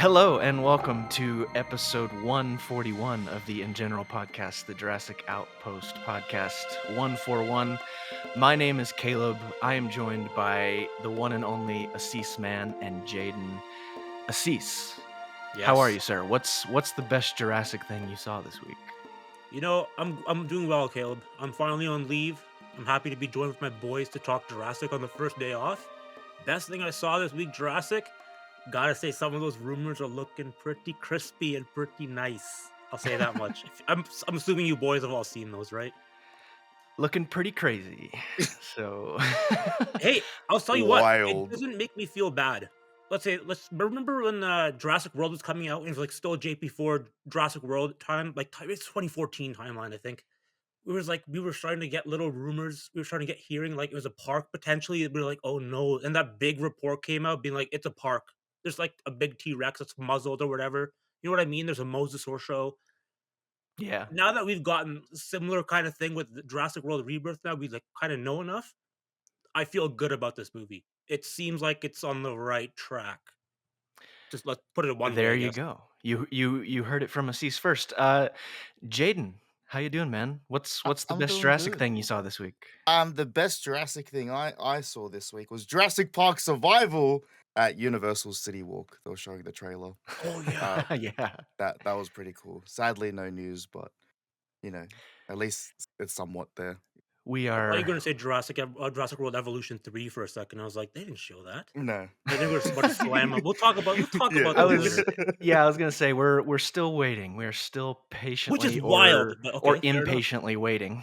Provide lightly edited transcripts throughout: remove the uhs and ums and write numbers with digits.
Hello and welcome to episode 141 of the InGeneral podcast, the Jurassic Outpost podcast 141. My name is Caleb. I am joined by the one and only Assis Man and Jaden. Assis, how are Yes. you, sir? What's the best Jurassic thing you saw this week? I'm doing well, Caleb. I'm finally on leave. I'm happy to be joined with my boys to talk Jurassic on the first day off. Best thing I saw this week, Jurassic. Gotta say, some of those rumors are looking pretty crispy and pretty nice. I'll say that much. I'm assuming you boys have all seen those, right? Looking pretty crazy. So Hey, I'll tell you what. It Wild. doesn't make me feel bad. Let's remember when Jurassic World was coming out and it was like still JP4 Jurassic World time, it's 2014 timeline, I think. We were starting to get little rumors. We were starting to get hearing like it was a park potentially. We were like, oh no. And that big report came out being like, it's a park. There's like a big T-Rex that's muzzled or whatever. You know what I mean? There's a mosasaur show. yeah. Now that we've gotten similar kind of thing with the Jurassic World Rebirth, now we like kind of know enough. I feel good about this movie. It seems like it's on the right track. Just let's put it one way, There I you guess. go. You heard it from Assis first. Jaden, how you doing, man? What's the I'm best doing Jurassic good. thing you saw this week? The best Jurassic thing I saw this week was Jurassic Park Survival at Universal City Walk. They were showing the trailer. Oh yeah. Yeah. That was pretty cool. Sadly, no news, but you know, at least it's somewhat there. We I thought you were are gonna say Jurassic World Evolution 3 for a second. I was like, they didn't show that. No. I think we're just about to slam them. We'll talk Yeah. about I that was later. yeah, I was gonna say we're still waiting. We're still Which is patiently wild, but or okay, fair enough. impatiently waiting.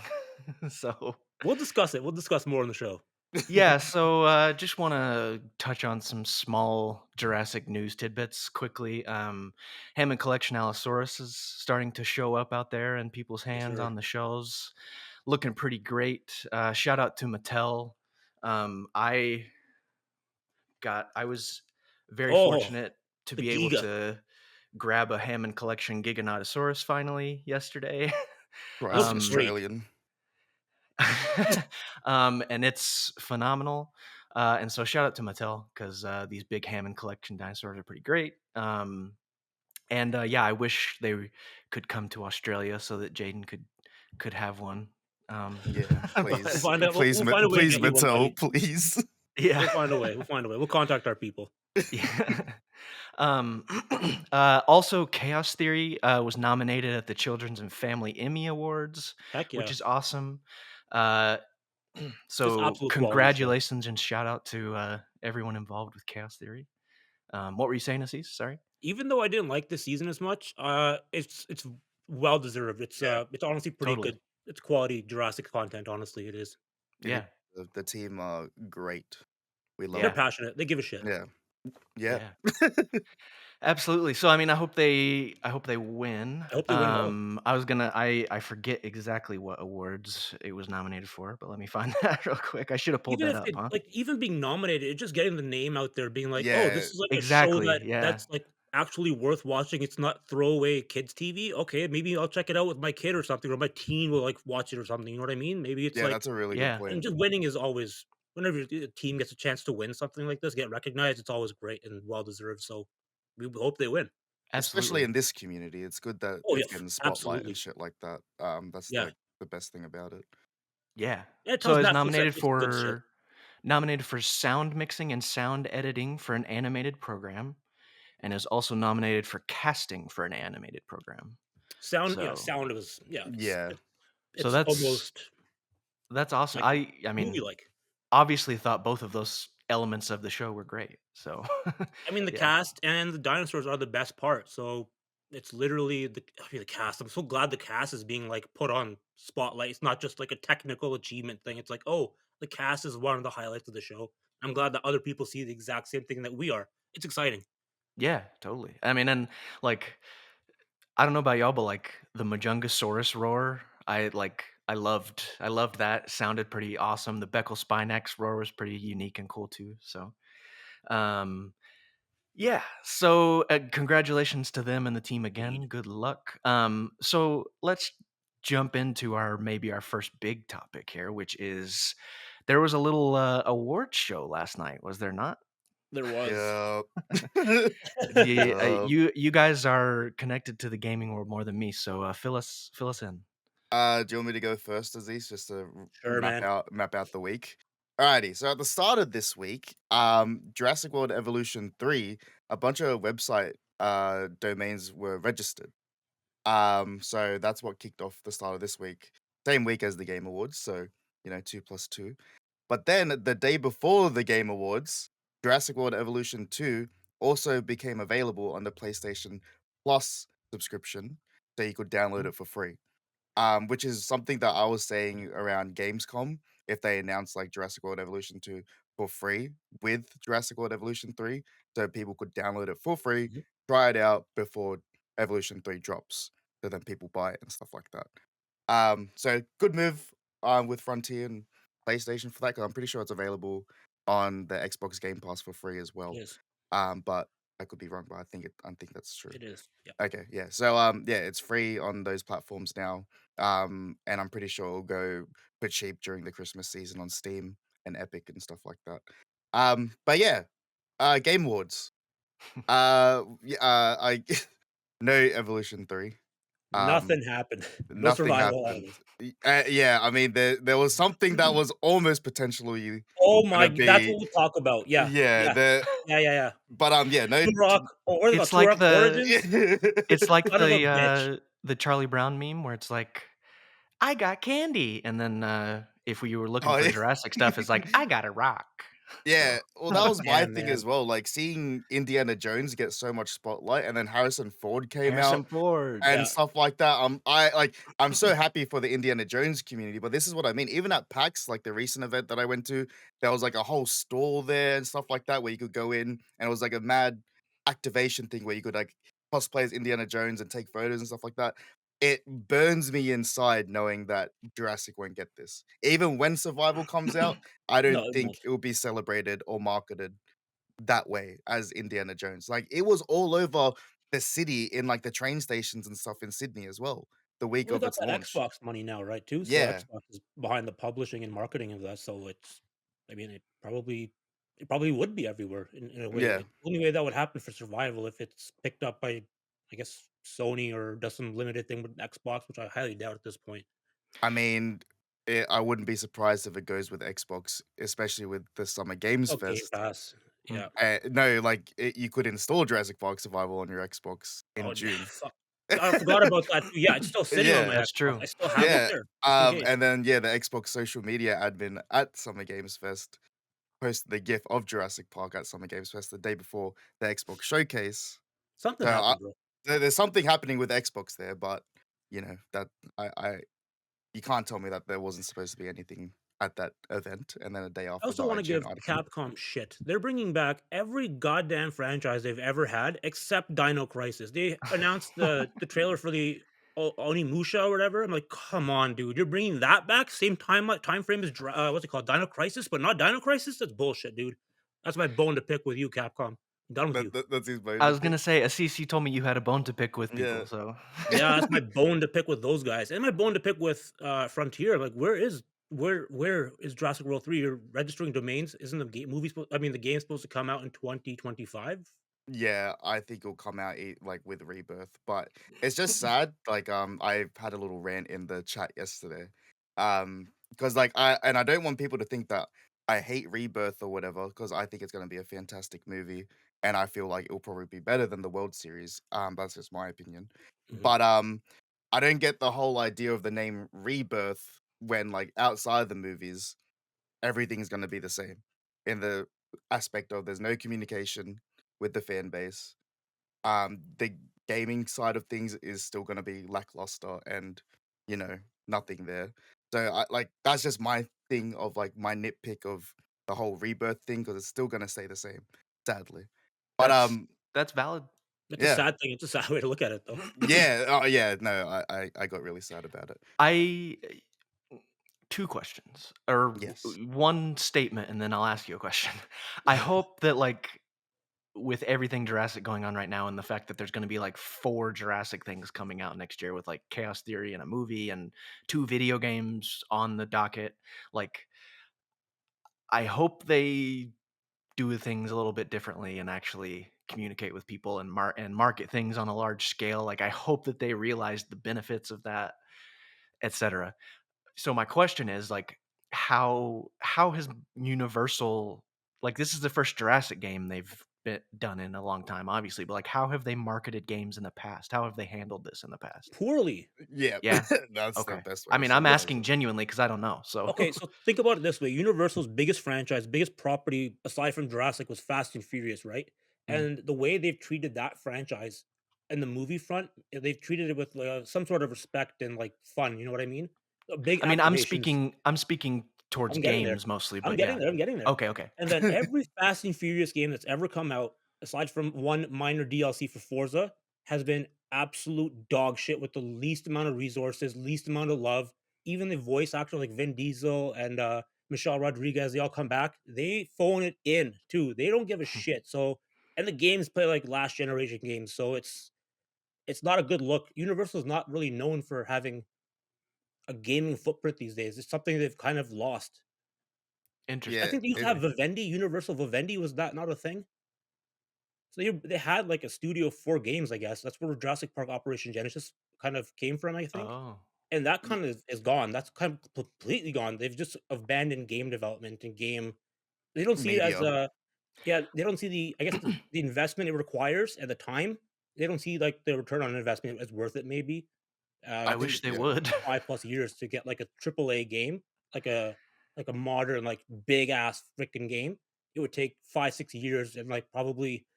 So We'll discuss it. We'll discuss more on the show. yeah, so just want to touch on some small Jurassic news tidbits quickly. Hammond Collection Allosaurus is starting to show up out there in people's Yes, hands sir. on the shelves, looking pretty great. Shout out to Mattel. I was very Oh, fortunate to the be able Giga. to grab a Hammond Collection Giganotosaurus finally yesterday. Christ, Looks um, great. Australian. and it's phenomenal. And so shout out to Mattel because these big Hammond Collection dinosaurs are pretty great. And yeah, I wish they could come to Australia so that Jaden could have one. Yeah, We'll please. But find out. Please, We'll find a way to please, get you one, buddy. Mattel, please. yeah, We'll find a way. We'll find a way. We'll contact our people. yeah. Um, also, Chaos Theory was nominated at the Children's and Family Emmy Awards, Heck which yeah, is awesome. Uh, just so, absolute quality show. congratulations and shout out to everyone involved with Chaos Theory. What were you saying, Assis? Sorry. Even though I didn't like this season as much, it's well deserved. Yeah, It's honestly pretty Totally. good. It's quality Jurassic content. Honestly, it is. yeah. Yeah. The team are great. We love They're Yeah. it. passionate. They give a shit. Yeah. Yeah. Yeah. Absolutely. So I mean, I hope they win. I hope they win well. I forget exactly what awards it was nominated for, but let me find that real quick. I should have pulled Even that if up, it huh? like even being nominated, it's just getting the name out there, being like, "Oh, Yeah. this is like a show Exactly. Yeah. that's like actually worth watching. It's not throwaway kids TV. Okay, maybe I'll check it out with my kid or something, or my teen will like watch it or something. You know what I mean? Maybe it's Yeah, like, that's a really good Yeah. and point. just winning is always whenever a team gets a chance to win something like this, get recognized. It's always great and well deserved. So we hope they win. Especially Absolutely. in this community, it's good that Oh yeah, it's getting spotlight and absolutely. shit like that. That's Yeah, like the best thing about it. Yeah. yeah. It So tells I was Netflix that it's good shit. nominated for sound mixing and sound editing for an animated program, and is also nominated for casting for an animated program. Sound, yeah, So sound was yeah. Yeah. so It's that's almost that's awesome. like I movie mean, like. obviously thought both of those elements of the show were great. So I mean, the yeah. cast and the dinosaurs are the best part. So it's literally the cast. I'm so glad the cast is being like put on spotlight. It's not just like a technical achievement thing. It's like, oh, the cast is one of the highlights of the show. I'm glad that other people see the exact same thing that we are. It's exciting. Yeah, totally. I mean, and like I don't know about y'all, but like the Majungasaurus roar, I loved that. Sounded pretty awesome. The Beckel Spinax roar was pretty unique and cool too. So um yeah, so congratulations to them and the team again. Indeed. Good luck. So let's jump into our first big topic here, which is there was a little award show last night, was there not? There was. Yeah. You guys are connected to the gaming world more than me, so fill us in. Do you want me to go first, Aziz, just to Sure, man. map out the week? Alrighty. So at the start of this week, Jurassic World Evolution 3, a bunch of website domains were registered. So that's what kicked off the start of this week. Same week as the Game Awards, so 2 plus 2. But then the day before the Game Awards, Jurassic World Evolution 2 also became available on the PlayStation Plus subscription, so you could download Mm. it for free. Which is something that I was saying around Gamescom if they announced like Jurassic World Evolution 2 for free with Jurassic World Evolution 3, so people could download it for free, Mhm. try it out before Evolution 3 drops, so then people buy it and stuff like that. So good move with Frontier and PlayStation for that because I'm pretty sure it's available on the Xbox Game Pass for free as It well. is. But I could be wrong, but I think that's true. It is. Yeah. Okay, yeah. So yeah, it's free on those platforms now. And I'm pretty sure it'll go for cheap during the Christmas season on Steam and Epic and stuff like that. But yeah, Game Awards. I no Evolution 3. Um Nothing happened. No Nothing survival out of happened. it. Yeah, I mean there was something that was almost potentially Oh gonna my that's be what we talk about. Yeah. yeah, Yeah. the Yeah, yeah, yeah. but yeah, no Turok or what is it called? It's like Turok Origins? it's like Son of a bitch. the Charlie Brown meme where it's like, "I got candy," and then, if you were looking Oh, for yeah. Jurassic stuff, it's like, "I got a rock." Yeah, So well, that was my Damn, thing man. as well, like, seeing Indiana Jones get so much spotlight, and then Harrison Ford came out Harrison Ford. and Yeah. stuff like that. I'm so happy for the Indiana Jones community, but this is what I mean. Even at PAX, like the recent event that I went to, there was like a whole stall there and stuff like that where you could go in, and it was like a mad activation thing where you could like cosplay as Indiana Jones and take photos and stuff like that. It burns me inside knowing that Jurassic won't get this. Even when Survival comes out, I No, don't it think won't. it will be celebrated or marketed that way as Indiana Jones. Like it was all over the city in like the train stations and stuff in Sydney as well, the week Well, they of got its that launch. Xbox money now, right, too? So Yeah. Xbox is behind the publishing and marketing of that, so it's I mean, it probably would be everywhere in a way. Yeah. Like, the only way that would happen for survival if it's picked up by, I guess, Sony or does some limited thing with Xbox, which I highly doubt at this point. I mean, I wouldn't be surprised if it goes with Xbox, especially with the Summer Games Oh, Game Fest. Pass. Mm. Yeah. No, like you could install Jurassic Park Survival on your Xbox in Oh, June. fuck. I forgot about that too. Yeah, it's still sitting on my Yeah. That's Xbox. true. I still have it Yeah. there just in case. And then yeah, the Xbox social media admin at Summer Games Fest posted the GIF of Jurassic Park at Summer Games Fest the day before the Xbox showcase. Something So happened, bro. there's something happening with Xbox there, but that I you can't tell me that there wasn't supposed to be anything at that event, and then a day I after the also wanna IGN give article. Capcom shit. They're bringing back every goddamn franchise they've ever had except Dino Crisis. They announced the trailer for the Onimusha or whatever. I'm like, "Come on, dude. You're bringing that back? Same time frame as what's it called? Dino Crisis, but not Dino Crisis? That's bullshit, dude." That's my bone to pick with you, Capcom. I'm done with you. That's his bone I to was gonna pick. say, Assis, you told me you had a bone to pick with Yeah. people, so Yeah, that's my bone to pick with those guys, and my bone to pick with, Frontier, like, where is Jurassic World 3? You're registering domains, isn't the the game supposed to come out in 2025? Yeah, I think it'll come out like with Rebirth, but it's just sad. Like, I had a little rant in the chat yesterday, because like I don't want people to think that I hate Rebirth or whatever, because I think it's gonna be a fantastic movie, and I feel like it'll probably be better than the World Series. That's just my opinion, Mhm. but I don't get the whole idea of the name Rebirth when like outside the movies everything's gonna be the same in the aspect of there's no communication with the fan base. The gaming side of things is still gonna be lackluster and you know nothing there. So I like that's just my thing of like my nitpick of the whole rebirth thing because it's still gonna stay the same, sadly. But that's that's valid. It's a yeah, sad thing, it's a sad way to look at it, though. yeah, oh yeah, no, I got really sad about it. I 2 questions or Yes. one statement, and then I'll ask you a question. I hope that, like, with everything Jurassic going on right now and the fact that there's gonna be, like, 4 Jurassic things coming out next year with, like, Chaos Theory and a movie and 2 video games on the docket, like, I hope they do things a little bit differently and actually communicate with people and market things on a large scale. Like I hope that they realize the benefits of that, etc. So my question is like how has Universal, like this is the first Jurassic game they've been done in a long time obviously, but like how have they marketed games in the past? How have they handled this in the past? Poorly. Yeah, Yeah. that's the Okay. best way I to mean, I'm summarize asking it. genuinely cuz I don't know. So Okay, so think about it this way: Universal's biggest franchise, biggest property aside from Jurassic was Fast and Furious, right? Mhm. And the way they've treated that franchise in the movie front, they've treated it with some sort of respect and like fun. You know what I mean? Big I mean, I'm activations. speaking I'm speaking towards I'm getting there. games mostly, I'm but getting yeah. there. I'm getting there. Okay, okay. And then every Fast and Furious game that's ever come out, aside from one minor DLC for Forza, has been absolute dog shit with the least amount of resources, least amount of love. Even the voice actor like Vin Diesel and Michelle Rodriguez, they all come back. They phone it in too. They don't give a shit. So, and the games play like last generation games, so it's not a good look. Universal is not really known for having a gaming footprint these days. It's something they've kind of lost. I Interesting. Yeah, think they used to it have Vivendi, Universal Vivendi, was that not a thing? So they had, like, a studio for games, I guess. That's where Jurassic Park Operation Genesis kind of came from, I think, Oh, and that y kind of is gone. That's kind of completely gone. They've just abandoned game development and game they don't see it as media. a yeah, they don't see the I guess the investment it requires and the time. They don't see, like, the return on investment as worth it maybe. I I think wish it they Yeah, would. 5 plus years to get, like, a triple A game, like a modern, like, big ass freaking game. It would take 5, 6 years and, like, probably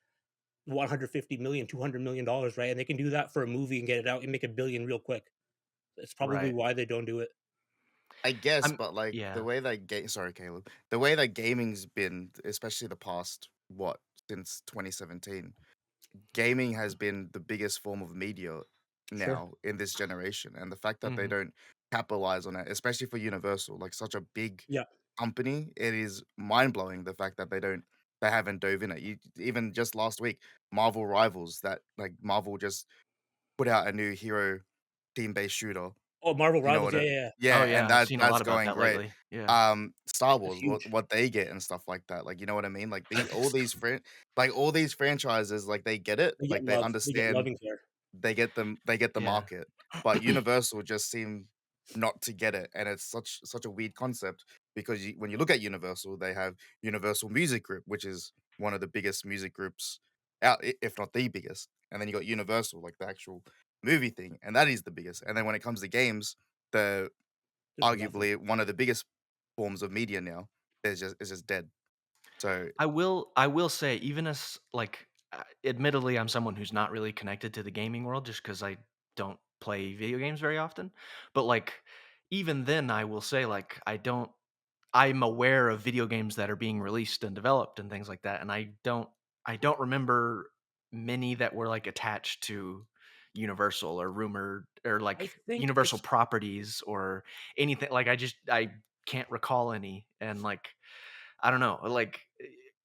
150 million, $200 million, right? And they can do that for a movie and get it out and make a billion real quick. It's probably Right. why they don't do it. I guess, I'm but like the yeah. way that sorry, Caleb, the way that gaming's been, especially the past what since 2017, gaming has been the biggest form of media Sure. now in this generation, and the fact that they Mhm. don't capitalize on it, especially for Universal, like such a big Yeah. company, it is mind blowing the fact that they haven't dove in it. You even just last week, Marvel Rivals, that like Marvel just put out a new hero team based shooter. Oh, Marvel You know Rivals. what Yeah, it yeah, yeah. Oh, yeah, and yeah, I've seen a lot that's about going that great. lately. Yeah. Star That's Wars, huge. what they get and stuff like that, like, you know what I mean? Like, all these franchises, like, they get it, They get like, they love. They get understand loving care. they get the Yeah. market, but Universal just seem not to get it, and it's such a weird concept because when you look at Universal, they have Universal Music Group, which is one of the biggest music groups out, if not the biggest, and then you got Universal, like the actual movie thing, and that is the biggest. And then when it comes to games, the There's nothing. arguably one of the biggest forms of media now is just dead. So I will say even as like admittedly I'm someone who's not really connected to the gaming world just cuz I don't play video games very often, but like even then I will say like I'm aware of video games that are being released and developed and things like that, and I don't remember many that were like attached to Universal or rumored or I like think Universal it's properties or anything. Like I can't recall any, and like I don't know. Like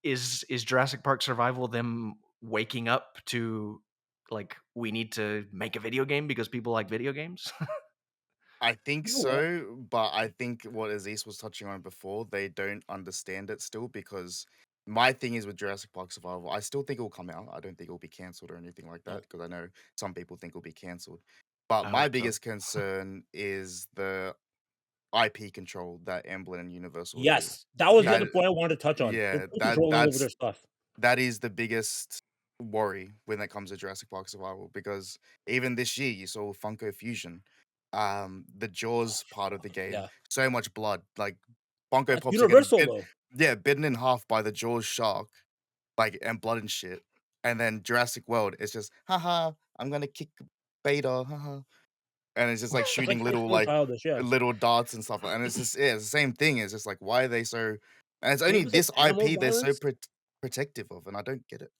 is Jurassic Park Survival them waking up to like we need to make a video game because people like video games? I think you know what? so, but I think what Aziz was touching on before, they don't understand it still because my thing is with Jurassic Park Survival, I still think it will come out. I don't think it will be cancelled or anything like that No. because I know some people think it will be cancelled. But I my hope so. biggest concern is the IP control that Emblem and Universal do. Yes, that was the Yeah. That other point I wanted to touch on. They're yeah, too controlling over their stuff. that is the biggest worry when it comes to Jurassic Park Survival because even this year you saw Funko Fusion, the Jaws part of the game, Yeah. so much blood. Like Funko That's Pops are getting Universal though. yeah, bitten in half by the Jaws shark, like and blood and shit. And then Jurassic World, it's just haha, I'm gonna kick Beta, haha, and it's just like That's like shooting high little school like childish, yeah. little dots and stuff. And it's just yeah, it's the same thing. It's just like why are they so? And it's And only it was like this animal IP they're so violence. protective of, and I don't get it.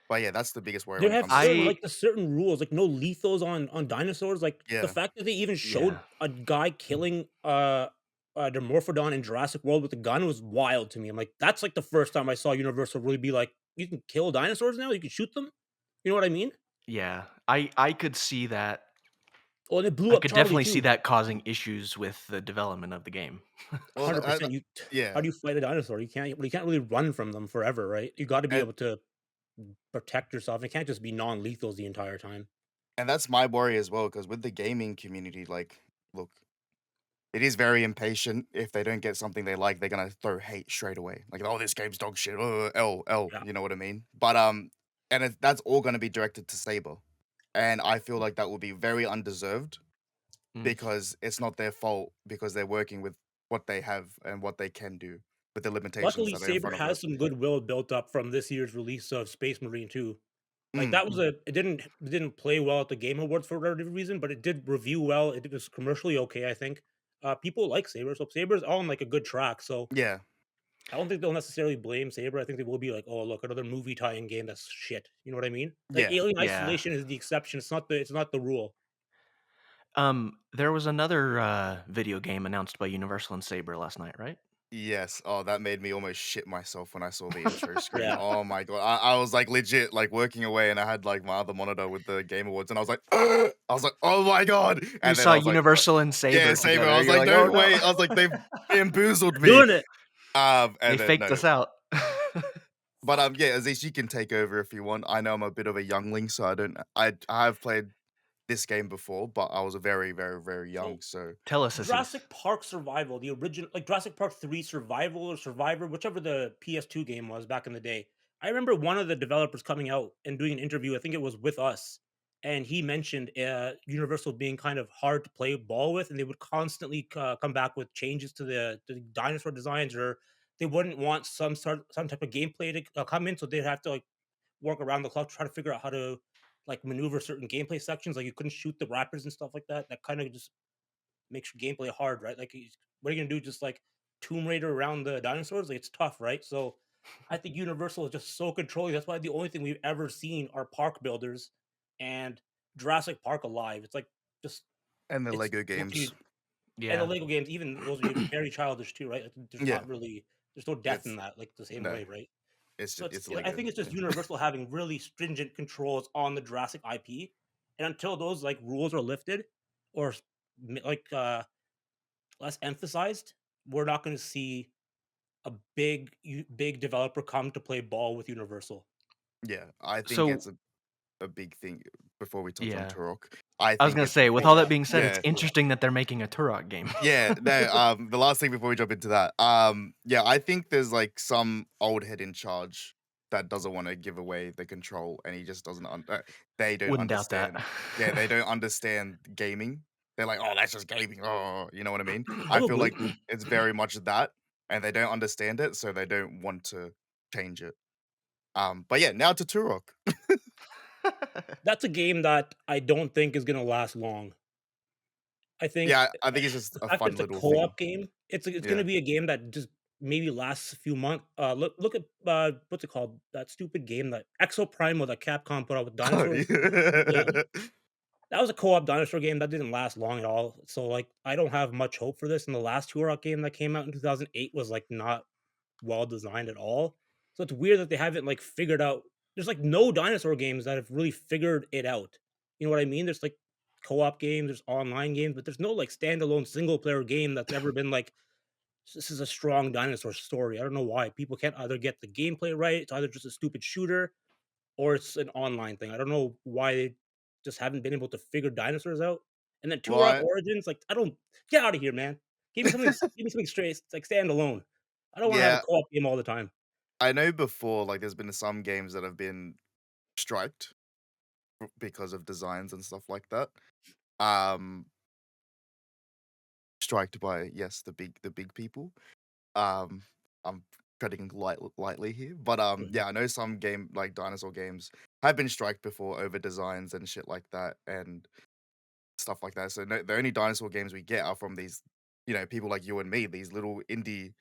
But yeah, that's the biggest worry They when it have comes to certain I survival. like the certain rules, like no lethals on dinosaurs. Like the Yeah, fact that they even yeah. showed a guy killing the Morphodon in Jurassic World with a gun was wild to me. I'm like, that's like the first time I saw Universal really be like, you can kill dinosaurs now, you can shoot them. You know what I mean? Yeah. I could see that Oh, and it blew I up could Charlie definitely see too. that causing issues with the development of the game. Well, 100%. You how yeah, do you fight a dinosaur? You can't really run from them forever, right? You gotta be and able to protect yourself. It can't just be non-lethals the entire time. and that's my worry as well. Because with the gaming community, like, look, it is very impatient. If they don't get something they like, they're gonna throw hate straight away. Like, "Oh, this game's dog shit, L," Yeah. you know what I mean? But, and that's all gonna be directed to Saber, and I feel like that will be very undeserved Mm. because it's not their fault because they're working with what they have and what they can do with the limitations Luckily, that are in Saber front of has it. some goodwill built up from this year's release of Space Marine 2. Like, Mm, that was it didn't play well at the Game Awards for whatever reason, but it did review well. It was commercially okay, I think. People like Saber, so Saber's on, like, a good track, so yeah, I don't think they'll necessarily blame Saber. I think they will be like, "Oh, look, another movie tie-in game that's shit." You know what I mean? Like, yeah. Alien Yeah. Isolation is the exception, it's not the rule. There was another video game announced by Universal and Saber last night, right? Yes. Oh, that made me almost shit myself when I saw the intro screen. Yeah. Oh my god. I was like legit like working away and I had like my other monitor with the Game Awards and I was like, "Ugh!" I was like, oh my god. You And then saw I was like, Universal and yeah, Saber Saber. I together. was You're like, like, "Oh no no." way. I was like, they've bamboozled me. Doing it. They And then faked no. us out. But yeah, Aziz, you can take over if you want. I know I'm a bit of a youngling, so I have played this game before, but I was a very, very, very So young, so Tell us, Aziz. Jurassic Park Survival, the original, like Jurassic Park 3 Survival or Survivor, whichever the PS2 game was back in the day. I remember one of the developers coming out and doing an interview, I think it was with us, and he mentioned Universal being kind of hard to play ball with, and they would constantly come back with changes to the dinosaur designs, or they wouldn't want some type of gameplay to come in, so they'd have to like work around the clock, try to figure out how to like maneuver certain gameplay sections. Like you couldn't shoot the raptors and stuff like that. That kind of just makes gameplay hard, right? Like, what are you gonna do? Just like Tomb Raider around the dinosaurs? Like, it's tough, right? So, I think Universal is just so controlling. That's why the only thing we've ever seen are park builders and Jurassic Park Alive. It's like just and the it's Lego looking games. and the Yeah. Lego games, even those are very childish too, right? Like, there's Yeah, not really there's no depth in it's that like the same no, way, right? it's So just it's I Lego. think it's just Yeah. Universal having really stringent controls on the Jurassic IP, and until those like rules are lifted or like less emphasized, we're not going to see a big developer come to play ball with Universal. Yeah, I think it's So, a big thing before we touch on yeah. Turok. I I was think gonna it's a say, with big all that being said, it's yeah. interesting that they're making a Turok game. Yeah, no, the last thing before we jump into that, yeah, I think there's like some old head in charge that doesn't want to give away the control, and he just doesn't. They don't Wouldn't doubt that. understand. Yeah, they don't understand gaming. They're like, oh, that's just gaming. Oh, you know what I mean? I feel Probably. like it's very much that, and they don't understand it, so they don't want to change it. But yeah, now to Turok. That's a game that I don't think is going to last long. I think Yeah, I think it's just the a fact that fun it's a little thing. co-op game, it's going to Yeah. be a game that just maybe lasts a few months. Look at what's it called? That stupid game that Exo Primal that Capcom put out with Oh, dinosaurs. Yeah, yeah. that was a co-op dinosaur game that didn't last long at all. So like I don't have much hope for this. And the last Turok game that came out in 2008 was like not well designed at all. So it's weird that they haven't like figured out. There's like no dinosaur games that have really figured it out. You know what I mean? There's like co-op games, there's online games, but there's no like standalone single player game that's ever been like this is a strong dinosaur story. I don't know why people can't either get the gameplay right. It's either just a stupid shooter or it's an online thing. I don't know why they just haven't been able to figure dinosaurs out. And then Well, Turok Origins, like I don't get out of here, man. Give me something straight. It's like standalone. I don't want to have a yeah, co-op game all the time. I know before, like, there's been some games that have been striked because of designs and stuff like that. Um, striked by yes, the big people. Um, I'm treading lightly here, but Mhm. yeah, I know some game like dinosaur games have been striked before over designs and shit like that, and stuff like that. So no, the only dinosaur games we get are from these, people like you and me, these little indie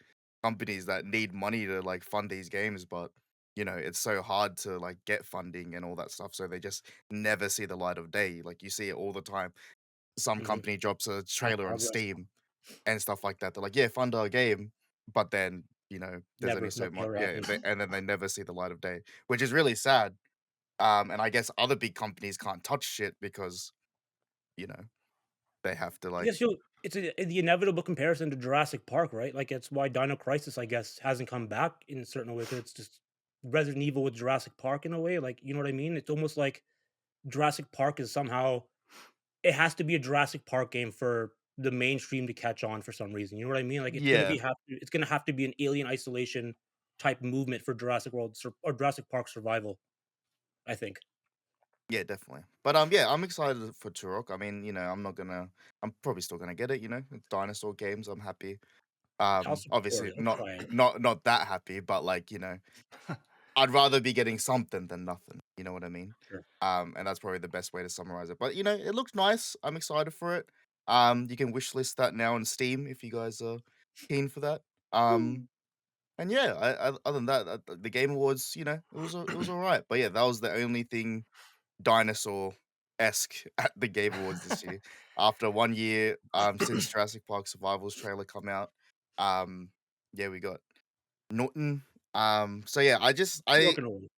companies that need money to like fund these games, but it's so hard to like get funding and all that stuff. So they just never see the light of day. Like you see it all the time. Some Mhm. company drops a Not trailer on progress. Steam and stuff like that. They're like, yeah, fund our game, but then there's only Never. so Nothing much. ever Yeah, happens. and then they never see the light of day, which is really sad. And I guess other big companies can't touch shit because you know. they have to I like guess you'll it's the inevitable comparison to Jurassic Park, right? Like, it's why Dino Crisis, I guess, hasn't come back in a certain way, 'cause it's just Resident Evil with Jurassic Park in a way, like, you know what I mean? It's almost like Jurassic Park is somehow it has to be a Jurassic Park game for the mainstream to catch on for some reason, you know what I mean? Like, yeah, it's gonna have to be an Alien Isolation type movement for Jurassic World or Jurassic Park survival, I think. yeah, definitely. But yeah, I'm excited for Turok. I mean, I'm probably still gonna get it. It's dinosaur games. I'm happy. I'll support Obviously it, I'll not try it. not that happy, but I'd rather be getting something than nothing. You know what I mean? Sure. And that's probably the best way to summarize it. But it looks nice. I'm excited for it. You can wish list that now on Steam if you guys are keen for that. Um, and yeah, other than that, the Game Awards, it was all right. But yeah, that was the only thing dinosaur esque at the Game Awards this year. After 1 year, since Jurassic Park Survival's trailer come out, um, yeah, we got Norton. So yeah, Working on it.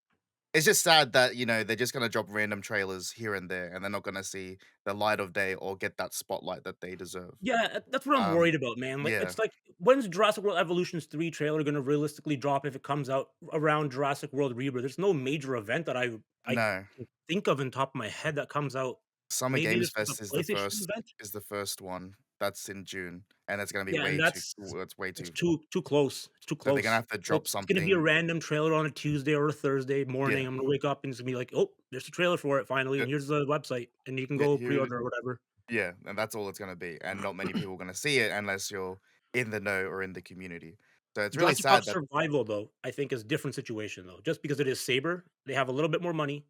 it's just sad that they're just gonna drop random trailers here and there, and they're not gonna see the light of day or get that spotlight that they deserve. Yeah, that's what I'm Um, worried about, man. Like, yeah, it's like, when's Jurassic World Evolutions 3 trailer gonna realistically drop if it comes out around Jurassic World Rebirth? There's no major event that I no. can think of in top of my head that comes out. Summer Maybe Games this was Fest a PlayStation event? is the first one. That's in June, and it's gonna be Yeah, and way too. that's It's way it's too. too close. It's too So they're gonna close. have to So drop it's gonna be a something. random trailer on a Tuesday or a Thursday morning. Yeah, I'm gonna wake up and it's gonna be like, "Oh, there's the trailer for it finally, yeah, and here's the website, and you can yeah. go Here it is. pre-order or whatever." Yeah, and that's all it's gonna be, and not many people are gonna see it unless you're in the know or in the community. So it's really Jurassic Park sad that Survival, though, I think is a different situation, though. Just because it is Saber, they have a little bit more money,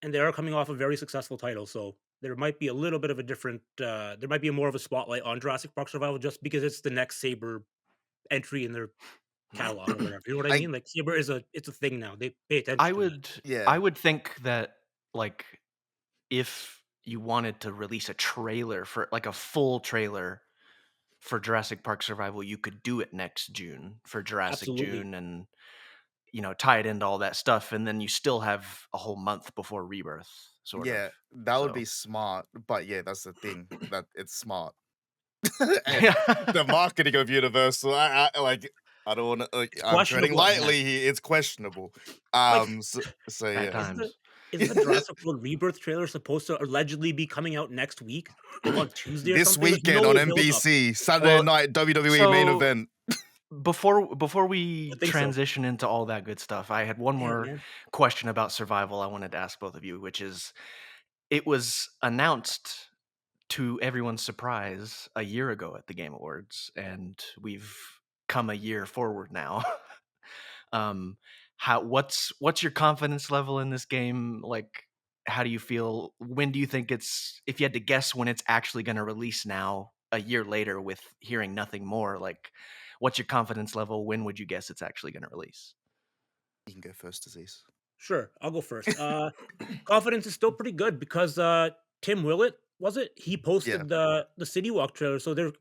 and they are coming off a very successful title, so there might be a little bit of a different, there might be more of a spotlight on Jurassic Park Survival just because it's the next Saber entry in their catalog or whatever, you know what I I mean? Like, Saber it's a thing now, they pay I attention to that. would I yeah, would think that, like, if you wanted to release a trailer for like a full trailer for Jurassic Park Survival, you could do it next June for Jurassic Absolutely. June and tie it into all that stuff, and then you still have a whole month before Rebirth, sort of. yeah, that would So be smart. But yeah, that's the thing that it's smart. And yeah. the marketing of Universal, I don't want to. It's I'm treading questionable at best. lightly here. It's questionable. Like, So At yeah. times. isn't the Jurassic World Rebirth trailer supposed to allegedly be coming out next week on Tuesday or This something? There's weekend on no build up. NBC, Saturday Well, night WWE main so event. before I we think so. transition into all that good stuff, I had one Damn, more man. question about Survival I wanted to ask both of you, which is it was announced to everyone's surprise a year ago at the Game Awards, and we've come a year forward now. um, what's your confidence level in this game? Like, how do you feel? When do you think if you had to guess when it's actually going to release now, a year later, with hearing nothing more? Like, what's your confidence level? When would you guess it's actually going to release? You can go first, disease. Sure, I'll go first. Confidence is still pretty good because, Tim Willett, was it? He Yeah, posted the City Walk trailer, so they're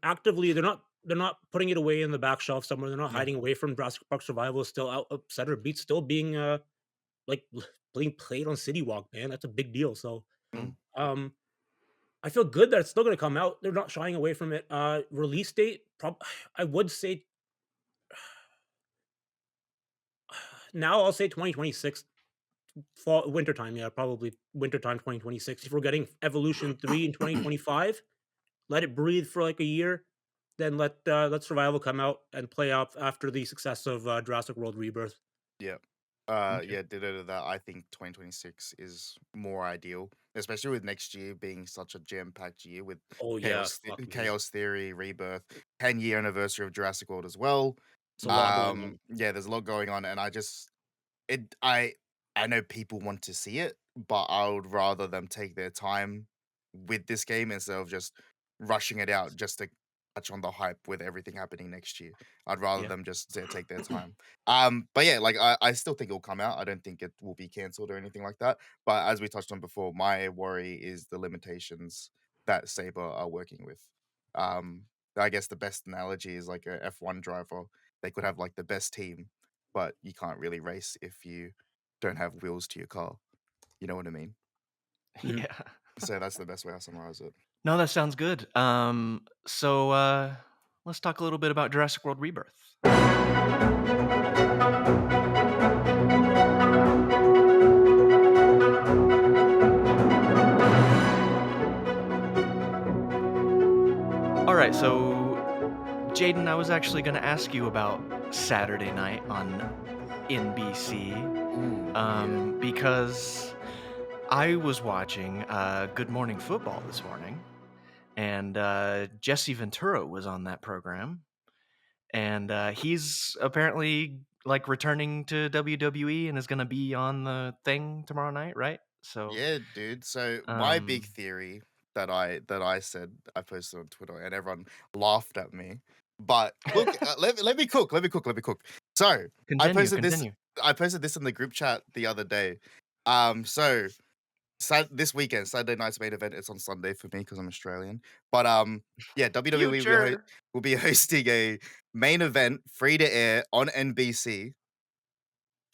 not putting it away in the back shelf somewhere, they're not yeah. hiding away from Jurassic Park Survival, it's still out of Cedar Beat, still being, like, being played on City Walk, man, that's a big deal, so, Mm. um, I feel good that it's still gonna come out, they're not shying away from it. Release date, I would say now I'll say 2026. Fall wintertime, yeah, probably wintertime 2026. If we're getting Evolution 3 in 2025, let it breathe for like a year, then let Survival come out and play out after the success of Jurassic World Rebirth. Yeah. Okay. Yeah, ditto to that. I think 2026 is more ideal, especially with next year being such a jam-packed year with Oh yeah, fuck me. Chaos Theory, Rebirth, 10-year anniversary of Jurassic World as well. It's a lot going on. Yeah, there's a lot going on, and it I know people want to see it, but I would rather them take their time with this game instead of just rushing it out just to catch on the hype with everything happening next year. I'd rather Yeah. them just take their time. But yeah, like I still think it'll come out. I don't think it will be cancelled or anything like that. But as we touched on before, my worry is the limitations that Saber are working with. Um, I guess the best analogy is like a F1 driver. They could have like the best team, but you can't really race if you don't have wheels to your car. You know what I mean? Mhm. Yeah. So that's the best way I summarize it. No, that sounds good. Let's talk a little bit about Jurassic World Rebirth. All right, so Jaden, I was actually going to ask you about Saturday night on NBC, Ooh, yeah. because I was watching Good Morning Football this morning, and Jesse Ventura was on that program, and he's apparently like returning to WWE and is going to be on the thing tomorrow night, right? So, Yeah, dude. So my big um, theory that I said I posted on Twitter and everyone laughed at me. But look, let me cook. Let me cook. Let me cook. So I continue, posted this. continue. I posted this in the group chat the other day. So this weekend, Saturday night's main event. It's on Sunday for me because I'm Australian. But yeah, WWE Future. will be hosting a main event, free to air on NBC,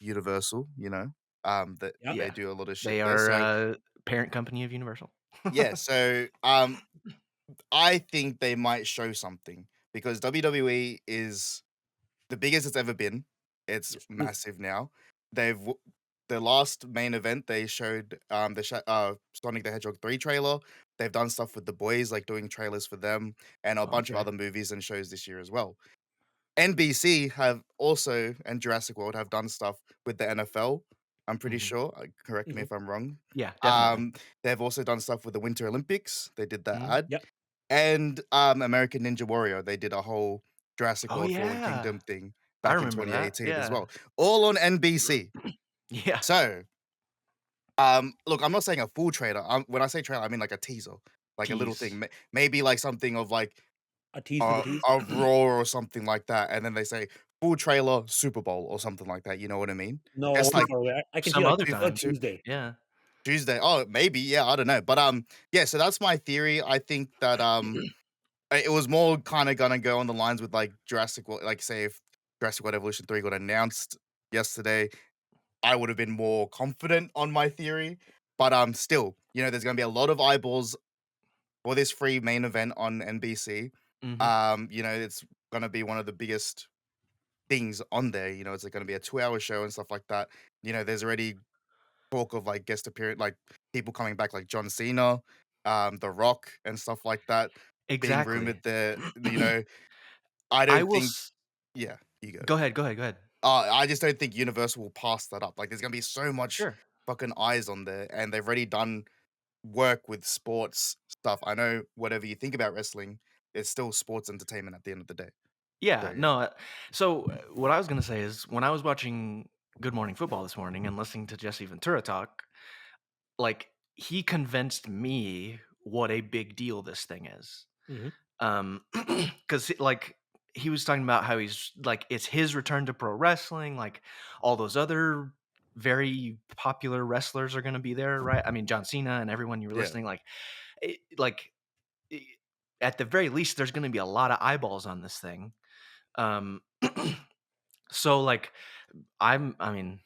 Universal. That Yep. they Yeah, do a lot of shit they there. are So parent company of Universal. yeah, so I think they might show something because WWE is the biggest it's ever been. It's Yes. True. massive now. They've the last main event they showed Sonic the Hedgehog 3 trailer. They've done stuff with the boys, like doing trailers for them and a bunch of Okay. other movies and shows this year as well. NBC have also and Jurassic World have done stuff with the NFL. I'm pretty Hmm. sure. Correct me Hmm. if I'm wrong. Yeah, definitely. Um, they've also done stuff with the Winter Olympics. They did that Mhm. ad, Yep. and American Ninja Warrior. They did a whole Jurassic Oh World Fallen yeah, Kingdom thing I back in remember that. 2018 as Yeah, well, all on NBC. yeah. So, look, I'm not saying a full trailer. When I say trailer, I mean like a teaser, like a little Tease. thing, maybe like something of like A tease for the tease. a Raw or something like that, and then they say full trailer Super Bowl or something like that. You know what I mean? No, Just no like way. I can see Some like other on time. Tu- Tuesday. Yeah. Tuesday. Oh, maybe. Yeah, I don't know. But yeah. So that's my theory. I think that it was more kind of gonna go on the lines with like Jurassic World. Like, say if Jurassic World Evolution 3 got announced yesterday, I would have been more confident on my theory. But still, there's gonna be a lot of eyeballs for this free main event on NBC. Hmm. It's gonna be one of the biggest things on there. It's like gonna be a 2-hour show and stuff like that. There's already talk of like guest appearance, like people coming back, like John Cena, The Rock, and stuff like that being rumored Exactly. there. I I don't will. think. Yeah, you go. Go ahead. Go ahead. Go ahead. I just don't think Universal will pass that up. Like, there's gonna be so much Sure. fucking eyes on there, and they've already done work with sports stuff. I know whatever you think about wrestling, it's still sports entertainment at the end of the day. So Yeah. yeah, No. What I was gonna say is when I was watching Good Morning Football this morning and listening to Jesse Ventura talk, like he convinced me what a big deal this thing is. Hmm. Because like he was talking about how he's like it's his return to pro wrestling, like all those other very popular wrestlers are going to be there, right? I mean, John Cena and everyone you were yeah, listening, like i- at the very least, there's going to be a lot of eyeballs on this thing. Um, so like I mean,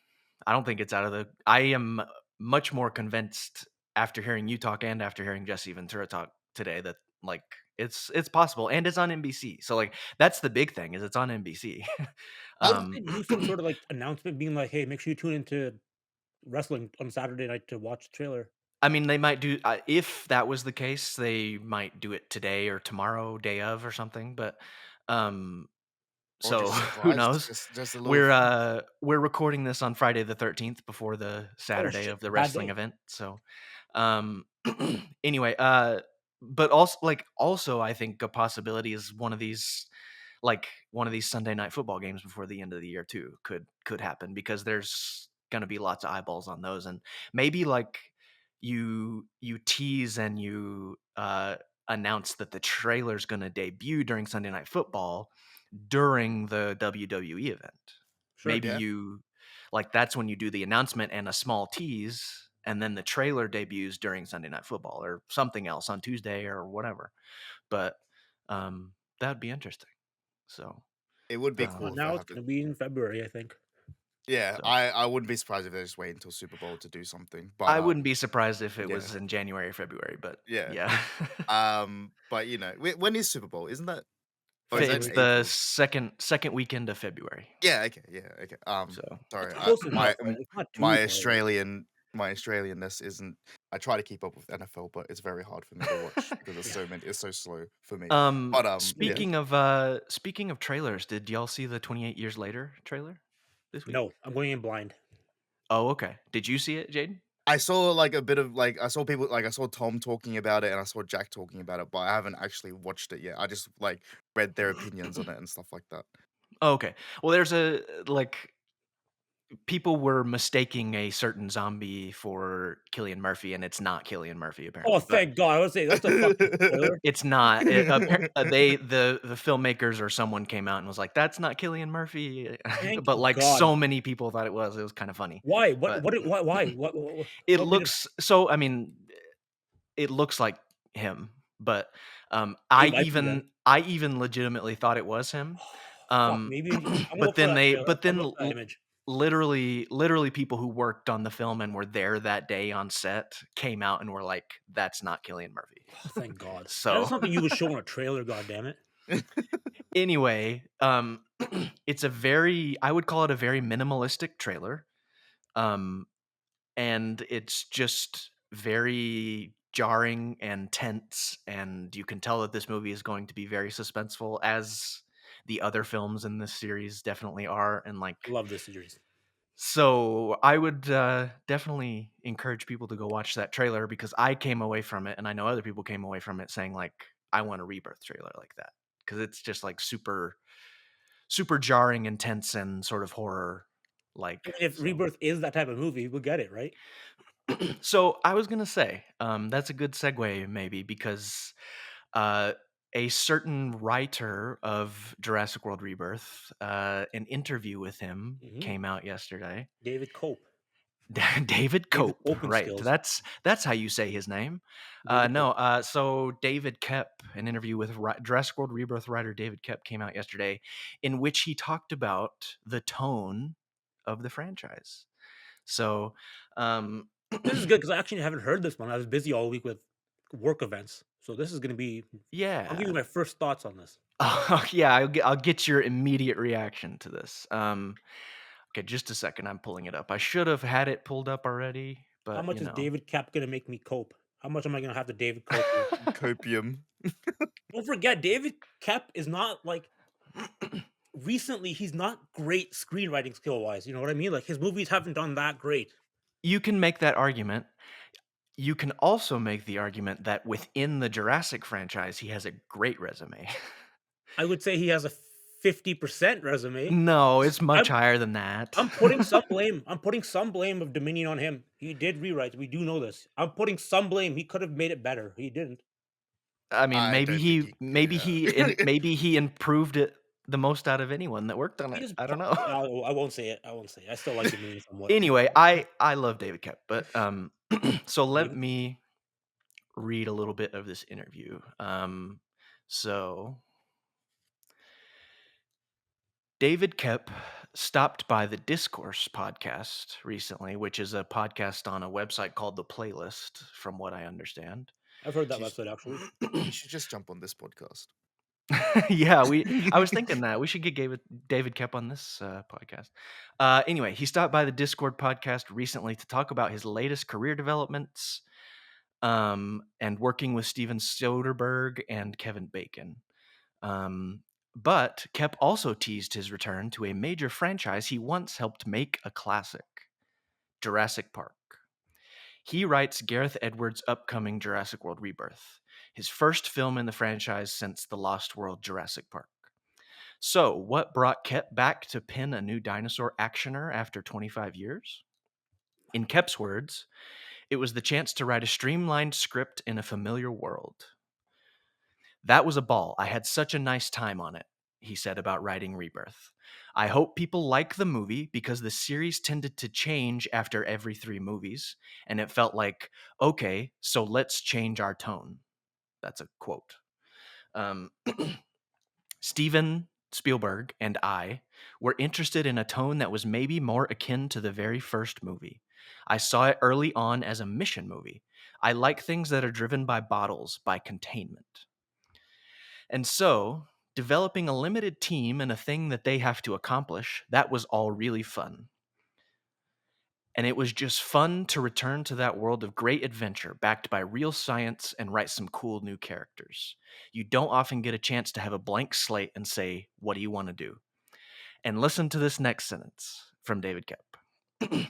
I don't think it's out of the. I am much more convinced after hearing you talk and after hearing Jesse Ventura talk today that like it's possible and it's on NBC. So like that's the big thing is it's on NBC. What if um, they do some sort of like announcement being like, "Hey, make sure you tune into wrestling on Saturday night to watch the trailer." I mean, they might do if that was the case, they might do it today or tomorrow, day of or something. But um, or so just who surprised, knows? just a little. We're recording this on Friday the 13th before the Oh Saturday shit, of the bad wrestling day. event. So um anyway, but also I think a possibility is one of these Sunday night football games before the end of the year too could happen because there's going to be lots of eyeballs on those and maybe like you tease and you announce that the trailer's going to debut during Sunday night football during the WWE event. Sure. Maybe Yeah, you like that's when you do the announcement and a small tease, and then the trailer debuts during Sunday Night Football or something else on Tuesday or whatever. But that'd be interesting. So it would be But cool um, if that now it's happened. gonna be in February, I think. Yeah, So I wouldn't be surprised if they just wait until Super Bowl to do something. But I wouldn't be surprised if it yeah, was in January or February, but yeah. yeah. But when is Super Bowl? Isn't that, or is that in It's February. the April? second weekend of February. Yeah, okay, yeah, okay. So Sorry, It's close enough, right? It's not too my far away. My Australianness isn't. I try to keep up with NFL, but it's very hard for me to watch because there's Yeah. so many. It's so slow for me. But yeah, speaking of trailers, did y'all see the 28 Years Later trailer this week? No, I'm going in blind. Oh, okay. Did you see it, Jaden? I saw like a bit of like I saw people like I saw Tom talking about it and I saw Jack talking about it, but I haven't actually watched it yet. I just like read their opinions on it and stuff like that. Oh, okay. Well, there's a like people were mistaking a certain zombie for Killian Murphy, and it's not Killian Murphy Oh, apparently. But thank God! I was saying that's a fucking spoiler. it's not. The filmmakers or someone came out and was like, "That's not Killian Murphy," Thank but like God. so many people thought it was. It was kind of funny. Why? But Why? it What made him? looks so. I mean, it looks like him, but It might be then. I even legitimately thought it was him. Fuck. Um, Maybe I'm gonna but look for then that trailer. but I'm then looking for that image. literally people who worked on the film and were there that day on set came out and were like, "That's not Killian Murphy." Oh, thank God. That is So something you would show in a trailer. God damn it. anyway, it's a very I would call it a very minimalistic trailer. Um, and it's just very jarring and tense, and you can tell that this movie is going to be very suspenseful, as the other films in this series definitely are. And like, Love this series. so I would definitely encourage people to go watch that trailer, because I came away from it, and I know other people came away from it saying like, I want a Rebirth trailer like that, because it's just like super jarring, intense, and sort of horror I like. mean, if So Rebirth is that type of movie, we'll get it, right? so I was gonna say, that's a good segue, maybe, because uh, a certain writer of Jurassic World Rebirth, an interview with him Hmm. came out yesterday. David Cope. David David Koepp, Coping right? skills. That's how you say his name. David Cope. No, so David Koepp, an interview with Jurassic World Rebirth writer David Koepp came out yesterday, in which he talked about the tone of the franchise. So, um, This is good because I actually haven't heard this one. I was busy all week with work events. So this is gonna be I'll give you yeah. my first thoughts on this. Oh, yeah, I'll get your immediate reaction to this. Okay, just a second. I'm pulling it up. I should have had it pulled up already, How but much is David Cap gonna make me cope? How much am I gonna have to David Cope you? copium. Don't forget, David Cap is not like recently he's not great screenwriting skill wise. You know what I mean? Like his movies haven't done that great. You can make that argument. You can also make the argument that within the Jurassic franchise, he has a great resume. I would say he has a 50% resume. No, it's much I'm higher than that. I'm putting some blame. I'm putting some blame of Dominion on him. He did rewrites. We do know this. I'm putting some blame. He could have made it better. He didn't. I mean, I don't think he. Yeah. maybe he improved it the most out of anyone that worked on He it. just I don't pu- know. I won't say it. I won't say it. I still like Dominion somewhat. Anyway, I love David Koepp, but so let David, me read a little bit of this interview. So David Koepp stopped by the Discourse podcast recently, which is a podcast on a website called The Playlist, from what I understand. I've heard that She's, website actually. he should just jump on this podcast. Yeah, I was thinking that we should get David Koepp on this podcast. Anyway, he stopped by the Discord podcast recently to talk about his latest career developments, and working with Steven Soderbergh and Kevin Bacon. But Koepp also teased his return to a major franchise he once helped make a classic, Jurassic Park. He writes Gareth Edwards' upcoming Jurassic World Rebirth, his first film in the franchise since The Lost World Jurassic Park. So, what brought Koepp back to pen a new dinosaur actioner after 25 years? In Koepp's words, it was the chance to write a streamlined script in a familiar world. That was a ball. I had such a nice time on it, he said about writing Rebirth. I hope people like the movie, because the series tended to change after every 3 movies, and it felt like, okay, so let's change our tone. That's a quote. Um, Steven Spielberg, and I were interested in a tone that was maybe more akin to the very first movie. I saw it early on as a mission movie. I like things that are driven by bottles, by containment. And so, developing a limited team and a thing that they have to accomplish, that was all really fun. And it was just fun to return to that world of great adventure backed by real science and write some cool new characters. You don't often get a chance to have a blank slate and say, what do you want to do? And listen to this next sentence from David Koepp.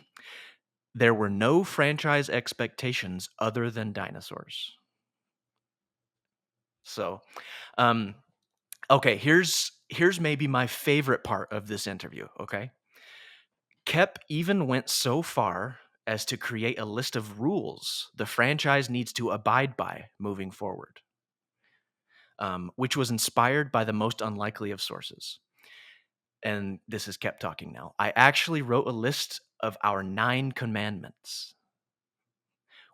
There were no franchise expectations other than dinosaurs. So, um, okay, here's maybe my favorite part of this interview, okay? Koepp even went so far as to create a list of rules the franchise needs to abide by moving forward, which was inspired by the most unlikely of sources. And this is Koepp talking now. I actually wrote a list of our 9 commandments,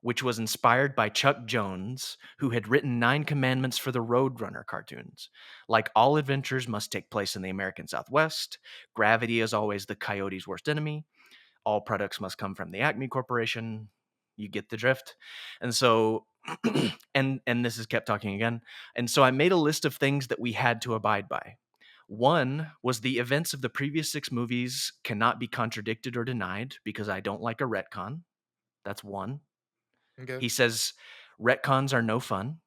which was inspired by Chuck Jones, who had written 9 commandments for the Roadrunner cartoons. Like all adventures must take place in the American Southwest. Gravity is always the coyote's worst enemy. All products must come from the Acme Corporation. You get the drift. And so, and this is Koepp talking again. And so I made a list of things that we had to abide by. One was the events of the previous 6 movies cannot be contradicted or denied because I don't like a retcon. That's one. Okay. He says retcons are no fun.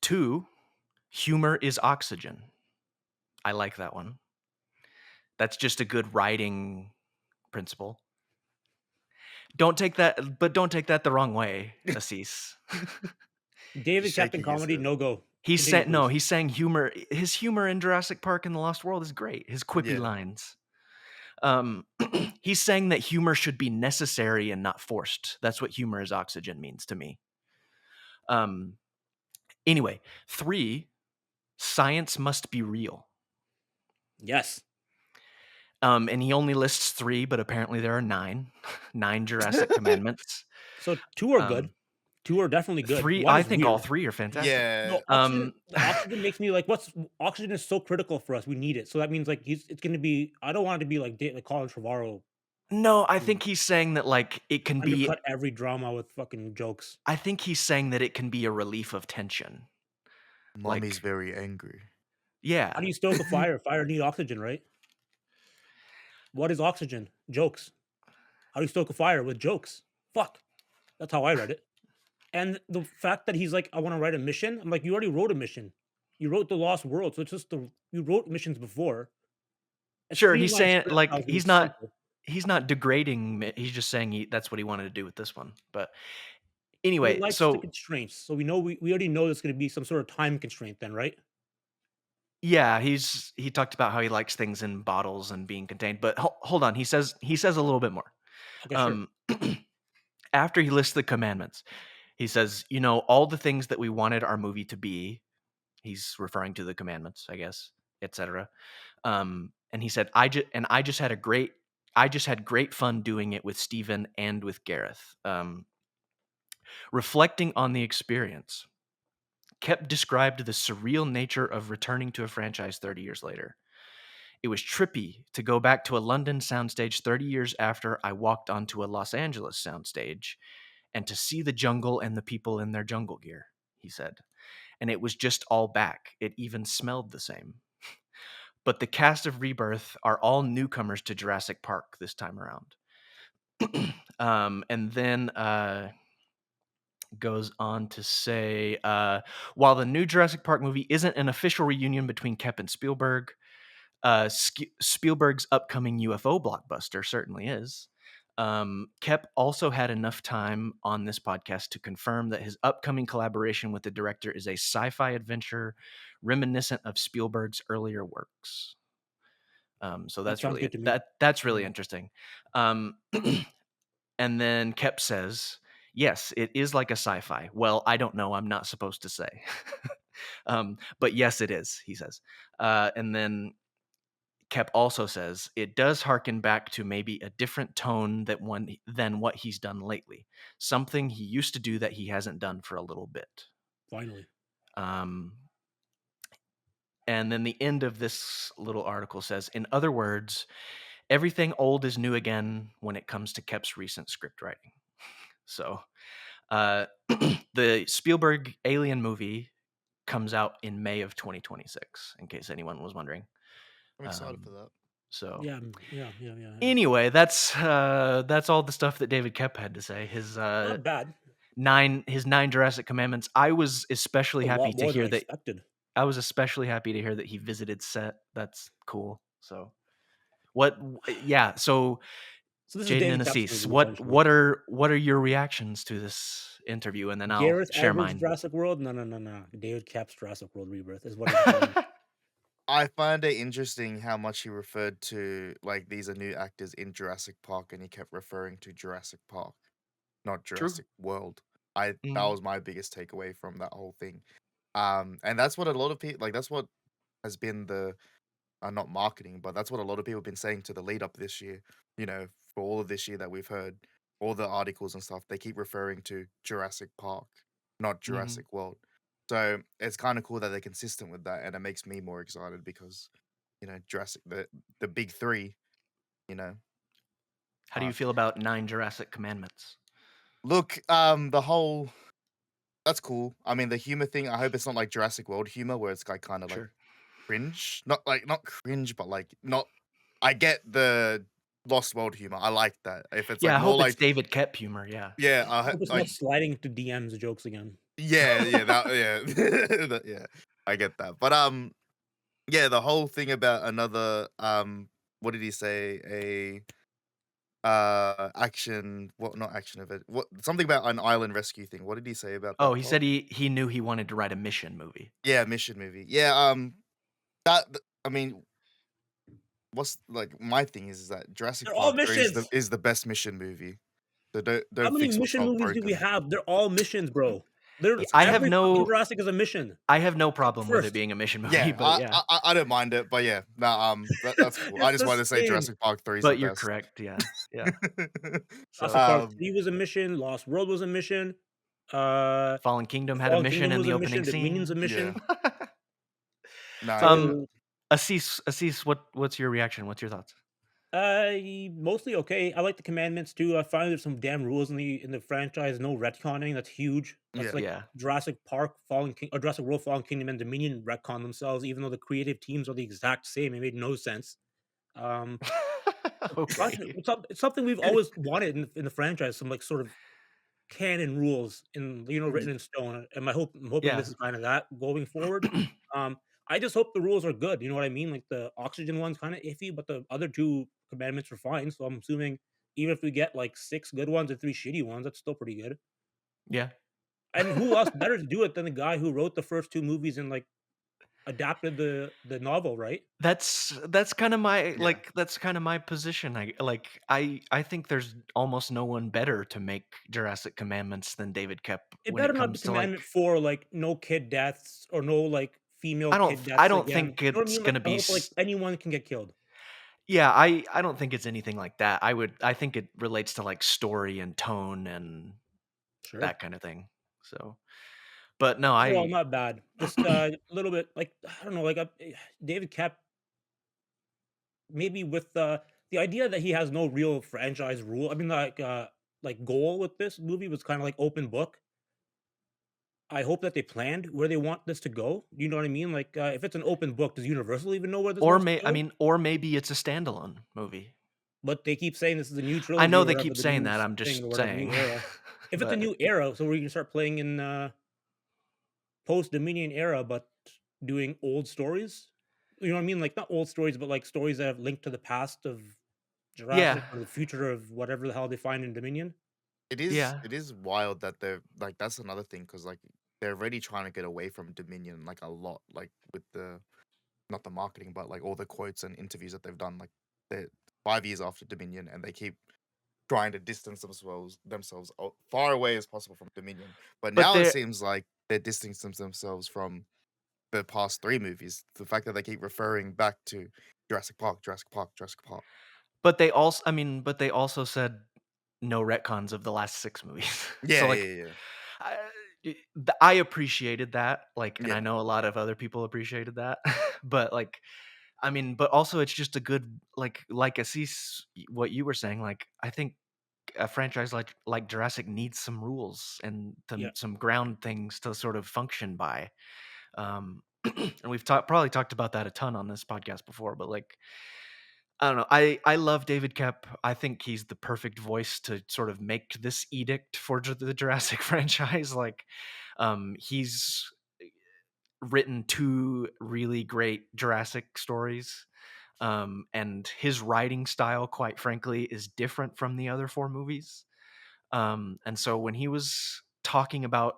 2, humor is oxygen. I like that one. That's just a good writing principle. Don't take that the wrong way, Assis. David Just Captain shaking his Comedy, head. no go. He's Continue, saying no. please. He's saying humor. His humor in Jurassic Park and the Lost World is great. His quippy Yeah. lines. He's saying that humor should be necessary and not forced. That's what humor is oxygen means to me. Anyway, 3, science must be real. Yes. And he only lists 3, but apparently there are 9. 9 Jurassic Commandments. So 2 are good. Um, 2 are definitely good. 3, 1 I is think all weird. 3 are fantastic. Yeah. No, the oxygen makes me like, what's oxygen is so critical for us. We need it. So that means like it's gonna be. I don't want it to be like like Colin Trevorrow No, I who think he's saying that like it can be. undercut every drama with fucking jokes. I think he's saying that it can be a relief of tension. Mommy's Like, very angry. yeah, How do you stoke a fire? Fire need oxygen, right? What is oxygen? Jokes. How do you stoke a fire with jokes? Fuck. That's how I read it. And the fact that he's like, I want to write a mission. I'm like, you already wrote a mission. You wrote the Lost World, so it's just you wrote missions before. A sure. He's streamlined saying script like tells me it's simple. he's not degrading. He's just saying that's what he wanted to do with this one. But He anyway, likes the so constraints, so we know we already know there's going to be some sort of time constraint, then, right? yeah, he talked about how he likes things in bottles and being contained. But hold on, he says a little bit more. Okay, sure. Um, after he lists the commandments, he says, all the things that we wanted our movie to be. He's referring to the commandments, I guess, etc. And he said, I just had great fun doing it with Steven and with Gareth. Reflecting on the experience, Koepp described the surreal nature of returning to a franchise 30 years later. It was trippy to go back to a London soundstage 30 years after I walked onto a Los Angeles soundstage and to see the jungle and the people in their jungle gear, he said. And it was just all back. It even smelled the same. But the cast of Rebirth are all newcomers to Jurassic Park this time around. And then goes on to say, while the new Jurassic Park movie isn't an official reunion between Koepp and Spielberg, Spielberg's upcoming UFO blockbuster certainly is. Koepp also had enough time on this podcast to confirm that his upcoming collaboration with the director is a sci-fi adventure reminiscent of Spielberg's earlier works. So That that's sounds really good to me. that's really Yeah. interesting. And then Koepp says, "Yes, it is like a sci-fi." Well, I don't know. I'm not supposed to say. But yes, it is. He says, and then Koepp also says it does harken back to maybe a different tone than what he's done lately. Something he used to do that he hasn't done for a little bit. Finally. Um, And then the end of this little article says, in other words, everything old is new again when it comes to Koepp's recent script writing. So uh, the Spielberg Alien movie comes out in May of 2026, in case anyone was wondering. I'm excited for Um, that. so Yeah. anyway, that's all the stuff that David Koepp had to say. Not bad. His 9 Jurassic Commandments. I was especially A happy lot to more than hear I that. expected. I was especially happy to hear that he visited set. That's cool. So what? Yeah. So So this is Jaden David and Koepp's Assis, movie, what essentially. what are what are your reactions to this interview? And then I'll Gareth share Edwards' mine. Jurassic World? No. David Koepp's Jurassic World Rebirth is what I'm calling it. I find it interesting how much he referred to like these are new actors in Jurassic Park, and he kept referring to Jurassic Park, not True. Jurassic World. That Mhm. was my biggest takeaway from that whole thing. And that's what a lot of people like. That's what has been the not marketing, but that's what a lot of people have been saying to the lead up this year. You know, for all of this year that we've heard, all the articles and stuff, they keep referring to Jurassic Park, not Mhm. Jurassic World. So it's kind of cool that they're consistent with that, and it makes me more excited because Jurassic the big three. You know, How do you uh, feel about 9 Jurassic Commandments? look, the whole that's cool. I mean, the humor thing. I hope it's not like Jurassic World humor, where it's like kind of like Sure. cringe, not cringe, but like not. I get the Lost World humor. I like that. If it's Yeah, like I more hope it's like, David Koepp humor. Yeah. yeah, I hope it's like not sliding into DMs jokes again. yeah, that yeah, yeah, I get that. But yeah, the whole thing about another what did he say? Action, what not action event? What something about an island rescue thing. What did he say about Oh, that he part? said he knew he wanted to write a mission movie. Yeah, mission movie. Yeah, I mean, what's like my thing is that Jurassic They're all Park 3 missions. is the best mission movie. So How don't many fix what's mission not movies do we broken. have? They're all missions, bro. They're That's I true. have every fucking no Jurassic is a mission. I have no Except problem with it first. being a mission movie, Yeah, but yeah. I don't mind it, but yeah, no, that's cool. I It's just the wanted to say same. Jurassic Park 3 is the But you're best. correct. Yeah. Yeah. Jurassic So Park um, 3 was a mission, Lost World was a mission, uh, Fallen Kingdom had a Fallen mission Kingdom in was a the mission, opening Dominion's a scene. yeah, mission. no, yeah. Um, So, Assis, what's your reaction? What's your thoughts? mostly okay. I like the commandments too. I find there's some damn rules in the franchise. No retconning. That's huge. That's Yeah. like Yeah. Jurassic Park, Fallen King, or Jurassic World, Fallen Kingdom, and Dominion retcon themselves, even though the creative teams are the exact same. It made no sense. Um, plus, Okay. it's something we've always wanted in the franchise. Some like sort of canon rules in written Y in stone. And I'm hoping Yeah. this is kind of that going forward. Um, I just hope the rules are good. You know what I mean? Like the oxygen one's kind of iffy, but the other two commandments are fine. So I'm assuming even if we get like 6 good ones and 3 shitty ones, that's still pretty good. Yeah. And who else better to do it than the guy who wrote the first 2 movies and like adapted the novel, right? That's kind of my yeah. that's kind of my position. I think there's almost no one better to make Jurassic Commandments than David Koepp It when it better not be comes to like commandment 4, like no kid deaths or no like female kid I deaths don't again. think You know what I it's mean? Like gonna I be hope like anyone can get killed. yeah, I don't think it's anything like that. I think it relates to like story and tone and Sure. that kind of thing. So, but no, Overall, I not bad. Just, a little bit like, I don't know, like, David Koepp maybe with, the idea that he has no real franchise rule I mean, like, goal with this movie was kinda like open book. I hope that they planned where they want this to go. You know what I mean? Like, if it's an open book, does Universal even know where this wants to go? or maybe it's a standalone movie. But they keep saying this is a new I trilogy know or they whatever, keep the saying new that. I'm thing or just whatever, new saying, era. If it's a but new era, so we're gonna start playing in, post-Dominion era, but doing old stories? You know what I mean? Like, not old stories, but, like, stories that have linked to the past of yeah, Jurassic or the future of whatever the hell they find in Dominion. yeah. It is wild that they're like that's another thing because like they're already trying to get away from Dominion like a lot, like with the not the marketing, but like all the quotes and interviews that they've done. Like they're 5 years after Dominion, and they keep trying to distance themselves far away as possible from Dominion. But But now it they seems like they're distancing themselves from the past 3 movies. The fact that they keep referring back to Jurassic Park, Jurassic Park, Jurassic Park. but they also said no retcons of the last 6 movies. So Yeah, like yeah, yeah. I, I appreciated that, like, and I Yeah, know a lot of other people appreciated that, but, like, I mean, but also it's just a good like Assis, what you were saying, like, I think a franchise like Jurassic needs some rules and Yeah. some ground things to sort of function by. And we've probably talked about that a ton on this podcast before, but like I don't know. I love David Koepp. I think he's the perfect voice to sort of make this edict for the Jurassic franchise. Like, he's written two really great Jurassic stories. And his writing style, quite frankly, is different from the other four movies. And so when he was talking about,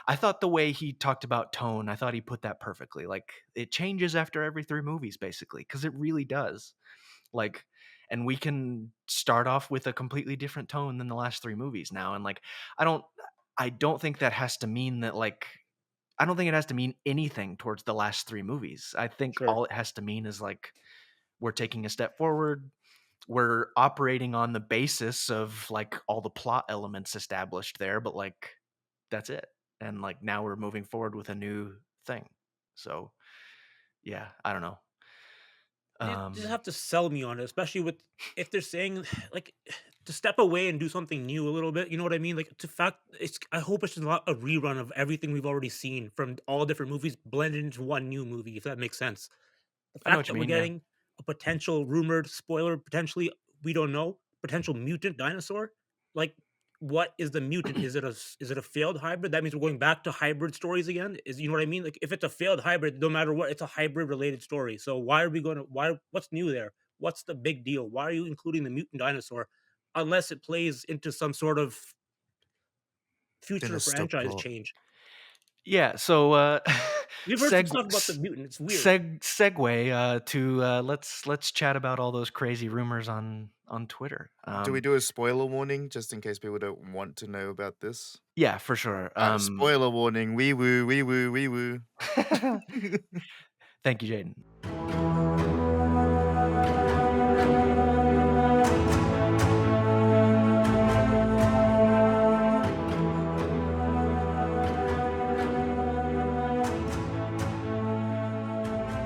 I thought the way he talked about tone, I thought he put that perfectly. Like, it changes after every three movies, basically, because it really does. Like, and we can start off with a completely different tone than the last three movies now. And like, I don't, I don't think that has to mean that like, I don't think it has to mean anything towards the last three movies. I think Sure. all it has to mean is like, we're taking a step forward. We're operating on the basis of like all the plot elements established there, but like, that's it. And like, now we're moving forward with a new thing. So yeah, I don't know. You just Um, have to sell me on it, especially with if they're saying like to step away and do something new a little bit. You know what I mean? Like to fact, it's. I hope it's not a rerun of everything we've already seen from all different movies blended into one new movie. If that makes sense. The I know fact what you that we're mean. Yeah. getting a potential rumored spoiler, potentially we don't know, potential mutant dinosaur. Like, what is the mutant? Is it a failed hybrid? That means we're going back to hybrid stories again. Is you know what I mean? Like, if it's a failed hybrid, no matter what, it's a hybrid related story. So why are we going to? Why? What's new there? What's the big deal? Why are you including the mutant dinosaur? Unless it plays into some sort of future franchise indestructible. change. Yeah, so, We've heard some seg stuff about the s mutant. It's weird. segue, to, let's chat about all those crazy rumors on Twitter. Do we do a spoiler warning just in case people don't want to know about this? Yeah, for sure. Spoiler warning. Wee woo, wee woo, wee woo. Thank you, Jaden.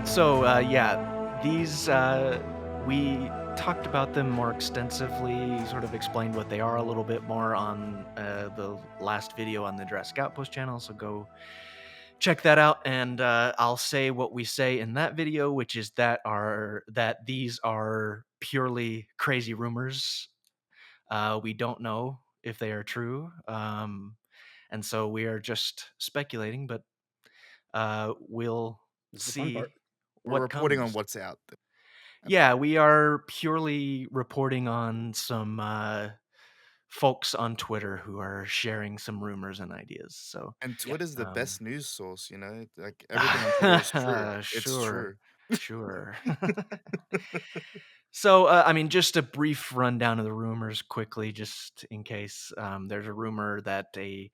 So, yeah, these, we talked about them more extensively, sort of explained what they are a little bit more on, the last video on the Jurassic Outpost channel, so go check that out, and, I'll say what we say in that video, which is that these are purely crazy rumors. We don't know if they are true, and so we are just speculating, but, we'll It's the fun part. see We're what reporting on comes. what's out there. Yeah, we are purely reporting on some, folks on Twitter who are sharing some rumors and ideas, so, And Yeah. Twitter's the um best news source, like everything on Twitter is true. It's Sure, true. sure. So, I mean, just a brief rundown of the rumors quickly, just in case. There's a rumor that a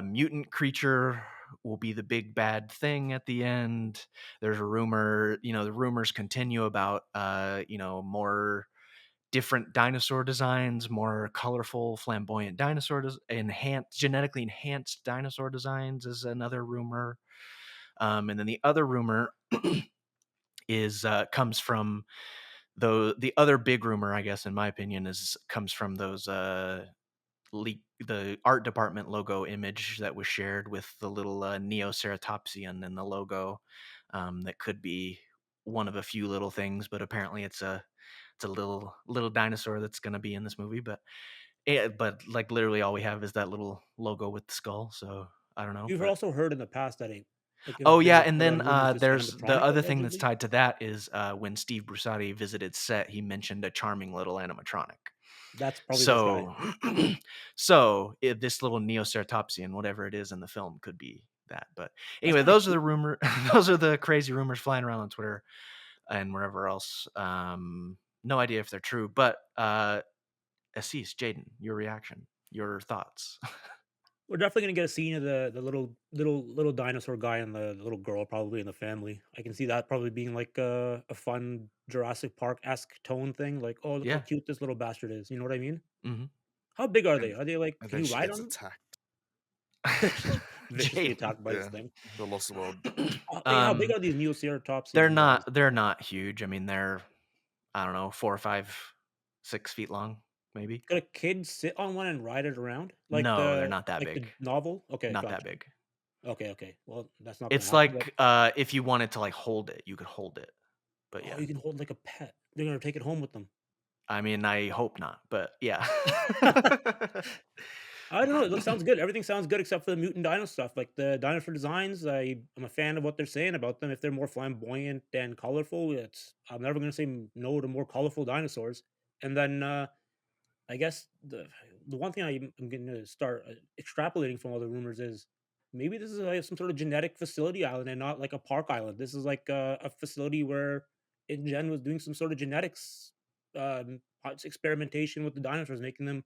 mutant creature will be the big bad thing at the end. There's a rumor, the rumors continue about, more different dinosaur designs, more colorful, flamboyant genetically enhanced dinosaur designs is another rumor. And then the other rumor is comes from the other big rumor, I guess, in my opinion, is comes from those the art department logo image that was shared with the little Neoceratopsian in the logo. That could be one of a few little things, but apparently it's a little dinosaur that's going to be in this movie. But like literally all we have is that little logo with the skull. So I don't know, You've but also heard in the past that oh there's yeah, and reported then on rumors this there's the animatronic other thing that's allegedly. tied to that is when Steve Brusati visited set, he mentioned a charming little animatronic. That's probably this guy. So, so this little Neoceratopsian, whatever it is in the film, could be that. But That's anyway, pretty those are the cool. rumor. Those are the crazy rumors flying around on Twitter and wherever else. No idea if they're true, but Assis, Jaden, your reaction, your thoughts. We're definitely gonna get a scene of the little dinosaur guy and the little girl probably in the family. I can see that probably being like a fun Jurassic Park esque tone thing. Like, oh look how Yeah. cute this little bastard is. You know what I mean? Hmm. How big are they? And Are they like? and Can then you she ride gets on them? attacked. Viciously Jade. attacked by this Yeah, thing. the Lost World. Hey, how big um, are these they're Neoceratopsian guys? not huge. I mean, they're I don't know, 4 or 5, 6 feet long, maybe. Could a kid sit on one and ride it around No, they're not that like the big. novel? Okay, Not that gotcha. big. Okay, okay. Well, that's not gonna It's happen. But like, if you wanted to, like, hold it, you could hold it, but oh, yeah. you can hold like a pet. They're gonna take it home with them. I mean, I hope not, but yeah. I don't know. It looks sounds good. Everything sounds good except for the mutant dino stuff. Like the dinosaur designs, I'm a fan of what they're saying about them. If they're more flamboyant and colorful, it's I'm never gonna say no to more colorful dinosaurs. And then I guess the one thing I'm going to start extrapolating from all the rumors is maybe this is like some sort of genetic facility island and not like a park island. This is like a facility where InGen was doing some sort of genetics experimentation with the dinosaurs, making them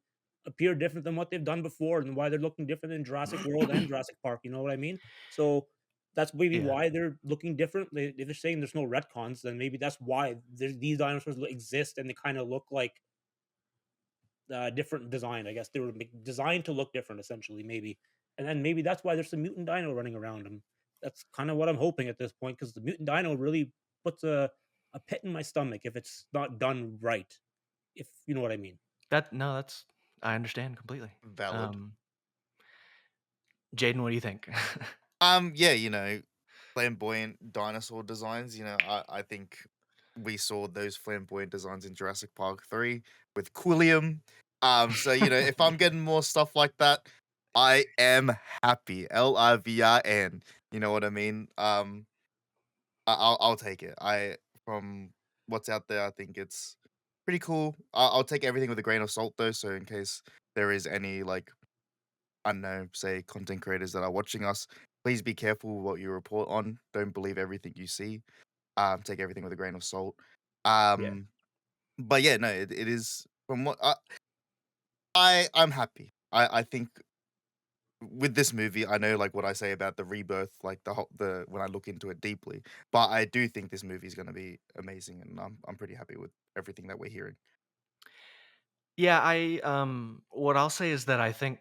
appear different than what they've done before, and why they're looking different in Jurassic World and Jurassic Park. You know what I mean? So that's maybe Yeah. why they're looking different. If they're saying there's no retcons, then maybe that's why these dinosaurs exist and they kind of look like different design. I guess they were designed to look different, essentially, maybe. And then maybe that's why there's some mutant dino running around them. That's kind of what I'm hoping at this point, because the mutant dino really puts a pit in my stomach if it's not done right. If you know what I mean. That no, that's I understand completely. Valid. Um, Jaden, what do you think? Yeah, flamboyant dinosaur designs. I think we saw those flamboyant designs in Jurassic Park 3 with Quilliam. So if I'm getting more stuff like that, I am happy. Livrn. You know what I mean? I'll take it. From what's out there, I think it's pretty cool. I'll take everything with a grain of salt though. So in case there is any like I don't know, say content creators that are watching us, please be careful what you report on. Don't believe everything you see. Take everything with a grain of salt. Yeah. Um, but yeah, no, it is from what I'm happy. I think with this movie, I know like what I say about the rebirth, like the when I look into it deeply. But I do think this movie is going to be amazing, and I'm pretty happy with everything that we're hearing. Yeah, what I'll say is that I think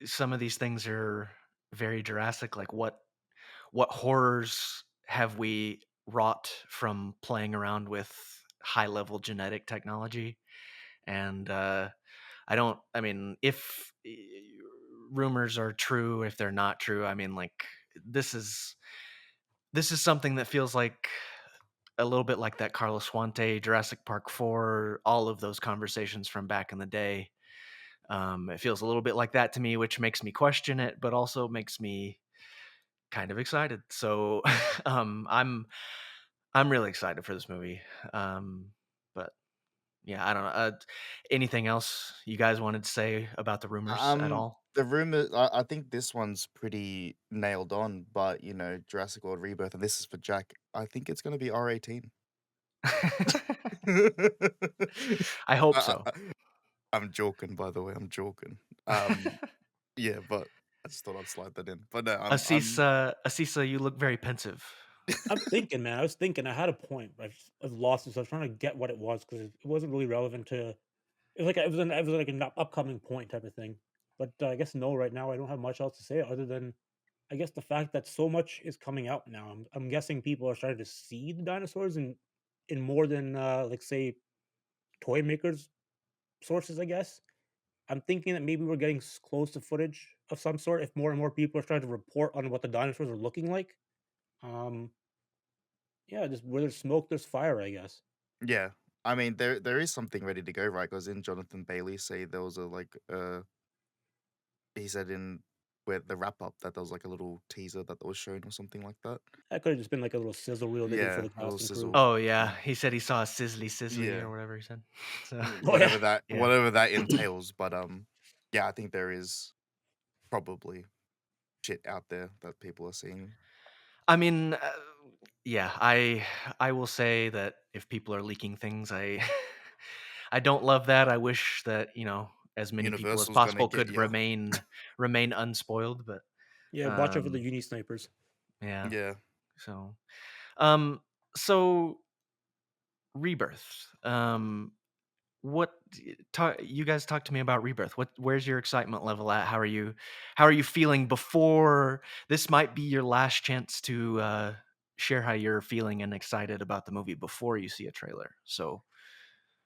some of these things are very Jurassic. Like, what horrors have we wrought from playing around with high level genetic technology? And I mean, if rumors are true, if they're not true, I mean, like, this is this is something that feels like a little bit like that Carlos Swante, Jurassic Park 4, all of those conversations from back in the day. It feels a little bit like that to me, which makes me question it, but also makes me kind of excited. So I'm really excited for this movie. But yeah, I don't know. Anything else you guys wanted to say about the rumors at all? The rumor, I think this one's pretty nailed on, but Jurassic World Rebirth, and this is for Jack. I think it's going to be R18. I hope I, so. I, I'm joking, by the way. I'm joking. Um, yeah, but I just thought I'd slide that in. But no, I'm Asisa, you look very pensive. I'm thinking, man. I was thinking. I had a point. I've lost it. So I was trying to get what it was because it wasn't really relevant to. It was like an upcoming point type of thing. But I guess no. Right now, I don't have much else to say other than I guess the fact that so much is coming out now. I'm guessing people are starting to see the dinosaurs in more than like say toy makers sources. I guess I'm thinking that maybe we're getting close to footage of some sort. If more and more people are starting to report on what the dinosaurs are looking like. Um, yeah, just where there's smoke, there's fire. I guess. yeah. I mean, there is something ready to go, right? Because in Jonathan Bailey say there was a like he said in where the wrap up that there was like a little teaser that was shown or something like that. That could have just been like a little sizzle reel they did for Yeah, the a little cast and crew. sizzle. Oh yeah, Yeah. he said he saw a sizzly sizzly Yeah. or whatever he said. So Oh yeah, yeah, Whatever that entails, but yeah, I think there is probably shit out there that people are seeing. I mean, yeah, I will say that if people are leaking things, I I don't love that. I wish that as many people as Universal's gonna possible get could you. remain unspoiled. But yeah. Watch out for the um, uni snipers. yeah, Yeah. so um, so Rebirth. what you guys talk to me about Rebirth. Where's your excitement level at? How are you feeling before this might be your last chance to share how you're feeling and excited about the movie before you see a trailer. So,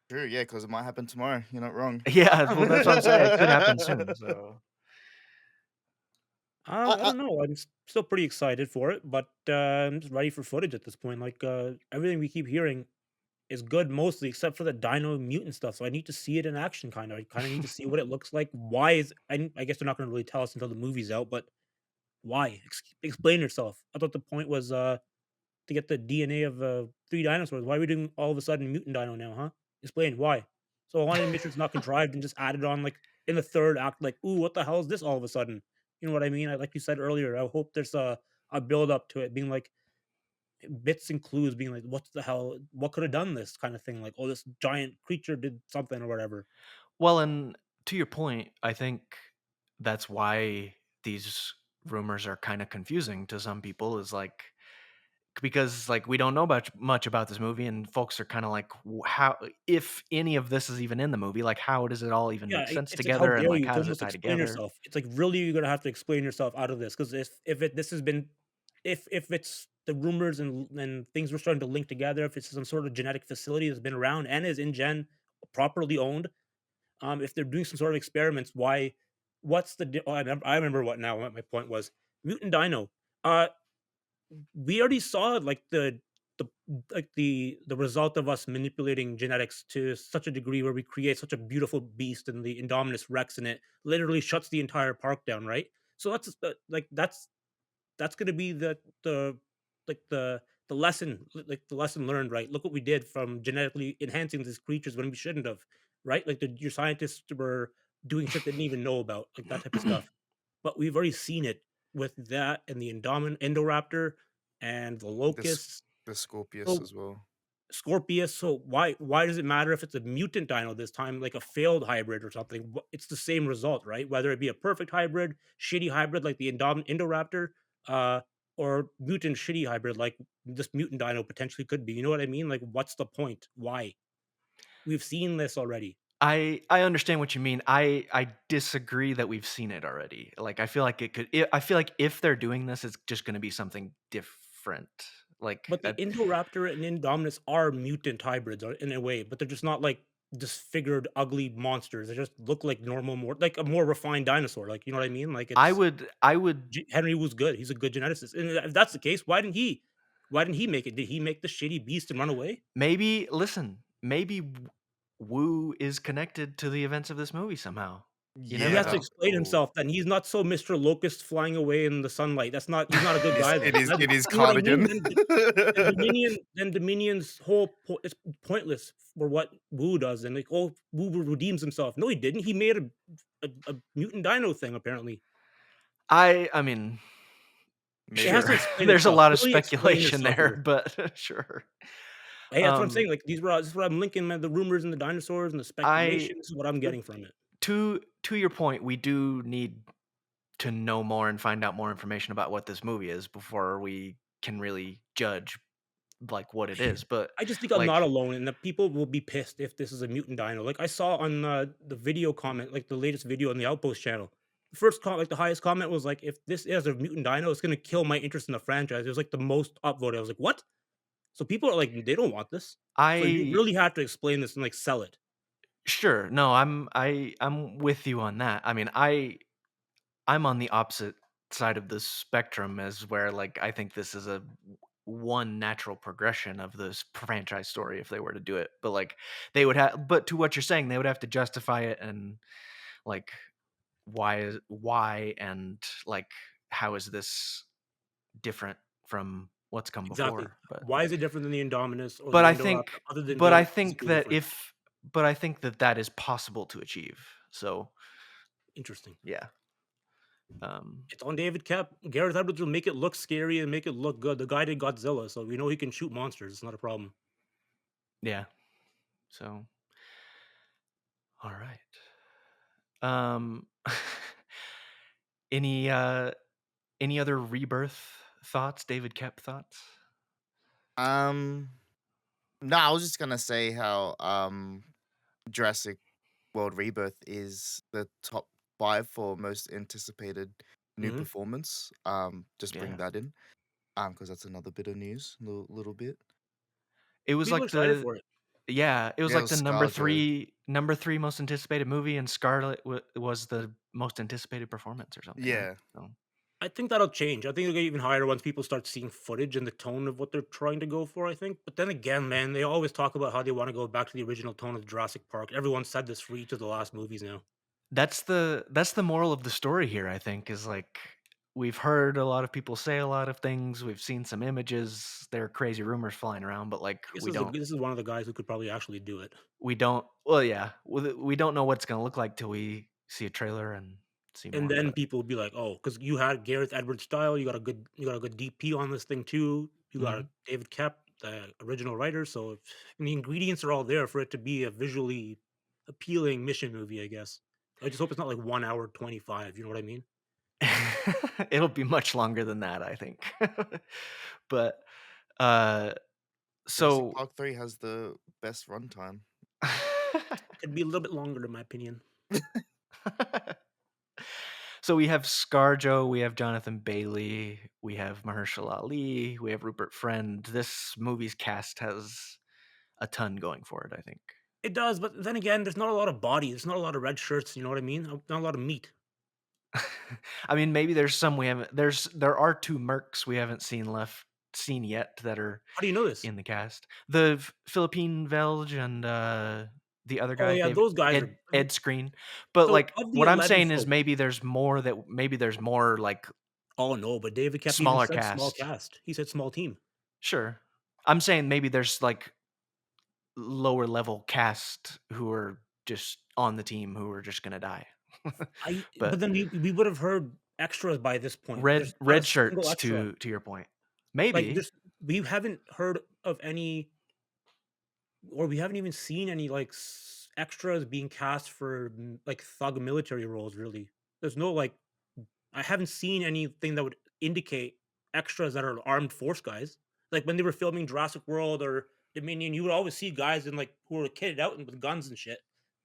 True, yeah, because it might happen tomorrow. You're not wrong. yeah, well that's what I'm saying. It could happen soon. So, I, I don't know. I'm still pretty excited for it, but I'm just ready for footage at this point. Like everything we keep hearing is good mostly, except for the Dino mutant stuff. So I need to see it in action. Kind of. I kind of need to see what it looks like. Why is I guess they're not going to really tell us until the movie's out, but why? Explain yourself. I thought the point was to get the DNA of 3 dinosaurs. Why are we doing all of a sudden mutant dino now, huh? Explain why. So I wanted to make sure it's not contrived and just added on like in the third act, like, ooh, what the hell is this all of a sudden? You know what I mean? Like you said earlier, I hope there's a build up to it being like bits and clues being like, what the hell? What could have done this kind of thing? Like, oh, this giant creature did something or whatever. well, and to your point, I think that's why these rumors are kind of confusing to some people. Is like because like we don't know much about this movie, and folks are kind of like, How if any of this is even in the movie? Like, how does it all even Yeah, make sense it's like, how together? And dare like, you how to does it almost tie explain together? yourself. It's like, really, you're gonna have to explain yourself out of this because if it this has been if it's the rumors and things were starting to link together, if it's some sort of genetic facility that's been around and is InGen properly owned, if they're doing some sort of experiments, why? What's the? I remember what now. What my point was. Mutant Dino. Uh, we already saw like the the result of us manipulating genetics to such a degree where we create such a beautiful beast, and the Indominus Rex in it literally shuts the entire park down, right? So that's like that's gonna be like the lesson, like the lesson learned, right? Look what we did from genetically enhancing these creatures when we shouldn't have, right? Like your scientists were doing shit they didn't even know about, like that type of stuff. But we've already seen it with that and the Indoraptor and the this locusts. the Scorpius So as well. Scorpius. So why does it matter if it's a mutant dino this time, like a failed hybrid or something? It's the same result, right? Whether it be a perfect hybrid, shitty hybrid like the Indoraptor, uh, or mutant shitty hybrid like this mutant dino potentially could be. You know what I mean? Like, what's the point? Why? We've seen this already. I understand what you mean. I disagree that we've seen it already. Like I feel like I feel like if they're doing this, it's just going to be something different. Like But the Indoraptor and Indominus are mutant hybrids in a way, but they're just not like disfigured, ugly monsters. They just look like normal, more like a more refined dinosaur. Like, you know what I mean? Like it's I would Henry was good. He's a good geneticist. And if that's the case, why didn't he? Why didn't he make it? Did he make the shitty beast and run away? maybe listen. Maybe Wu is connected to the events of this movie somehow. You He never Yeah, has to that. know. explain Oh, himself. Then he's not so Mr. Locust flying away in the sunlight. That's not. He's not a good it is. guy. It Then is. It is you know what I mean. cardigan. Then Dominion's whole it's pointless for what Wu does, and like, oh, Wu redeems himself. No, he didn't. He made a mutant dino thing. Apparently, I mean, it Maybe. has sure. to explain There's a itself. lot of Really explain speculation yourself there, here. but sure. Hey, that's what I'm Um saying. Like this is what I'm linking, man. The rumors and the dinosaurs and the I speculation. This is what I'm getting from it. to your point, we do need to know more and find out more information about what this movie is before we can really judge like what it is. But I just think I'm like not alone, and that people will be pissed if this is a mutant dino. Like I saw on the video comment, like the latest video on the Outpost channel. The first comment, like the highest comment, was like, "If this is a mutant dino, it's gonna kill my interest in the franchise." It was like the most upvoted. I was like, "What?" So people are like, they don't want this. So you I really have to explain this and like sell it. sure no, I'm with you on that. I mean, I'm on the opposite side of the spectrum as where like I think this is a one natural progression of this franchise story if they were to do it. But like they would have but to what you're saying, they would have to justify it and like why and like how is this different from what's come Exactly. before. But Why is it different than the Indominus or but the I Indoraptor, think other than but I being think physically that different? if but I think that that is possible to achieve. So, Interesting. yeah. Um It's on David Koepp. Gareth Edwards will make it look scary and make it look good. The guy did Godzilla, so we know he can shoot monsters. It's not a problem. yeah. So, all right. Um any any other rebirth thoughts, David Kep thoughts? No, I was just gonna say how Jurassic World Rebirth is the top 5 for most anticipated new Mhm. performance. Just bring Yeah. that in, because that's another bit of news, little bit. It was People are like excited the for it. yeah, it was Yeah, it like was the number ScarJo. 3 number 3 most anticipated movie, and Scarlett was the most anticipated performance or something, right? Yeah. So I think that'll change. I think it'll get even higher once people start seeing footage and the tone of what they're trying to go for, I think. But then again, man, they always talk about how they want to go back to the original tone of Jurassic Park. Everyone said this for each of the last movies now. that's the moral of the story here, I think, is like we've heard a lot of people say a lot of things, we've seen some images, there are crazy rumors flying around, but like This is this is one of the guys who could probably actually do it. we don't well, yeah, we don't know what it's gonna look like till we see a trailer and see And more, then but people would be like, "Oh, because you had Gareth Edwards' style, you got a good DP on this thing too. You got mhm. David Koepp, the original writer, so the ingredients are all there for it to be a visually appealing mission movie, I guess. I just hope it's not like 1 hour 25, you know what I mean? It'll be much longer than that, I think. But, uh, Jurassic so Park 3 has the best runtime. Could be a little bit longer in my opinion. so we have ScarJo, we have Jonathan Bailey, we have Mahershala Ali, we have Rupert Friend. This movie's cast has a ton going for it, I think. It does, but then again, there's not a lot of body, there's not a lot of red shirts, you know what I mean? Not a lot of meat. I mean, maybe there's some we haven't there are 2 mercs we haven't seen yet that are How do you know this? in the cast. The Philippine Velge and, the other Oh, guy, yeah, David those guys are Ed Screen. But, so like, of the what I'm 11 saying is folks. maybe there's more, like, Oh, no, but David Koepp even smaller said small cast. cast. He said small team. Sure. I'm saying maybe there's, like, lower level cast who are just on the team who are just gonna die. But But then we would have heard extras by this point. There's not a red single shirts extra. to your point. Like, Maybe. there's we haven't heard of any or we haven't even seen any, like, extras being cast for, like, thug military roles, really. There's no, like I haven't seen anything that would indicate extras that are armed force guys. Like, when they were filming Jurassic World or Dominion, you would always see guys in, like, who were kitted out and with guns and shit.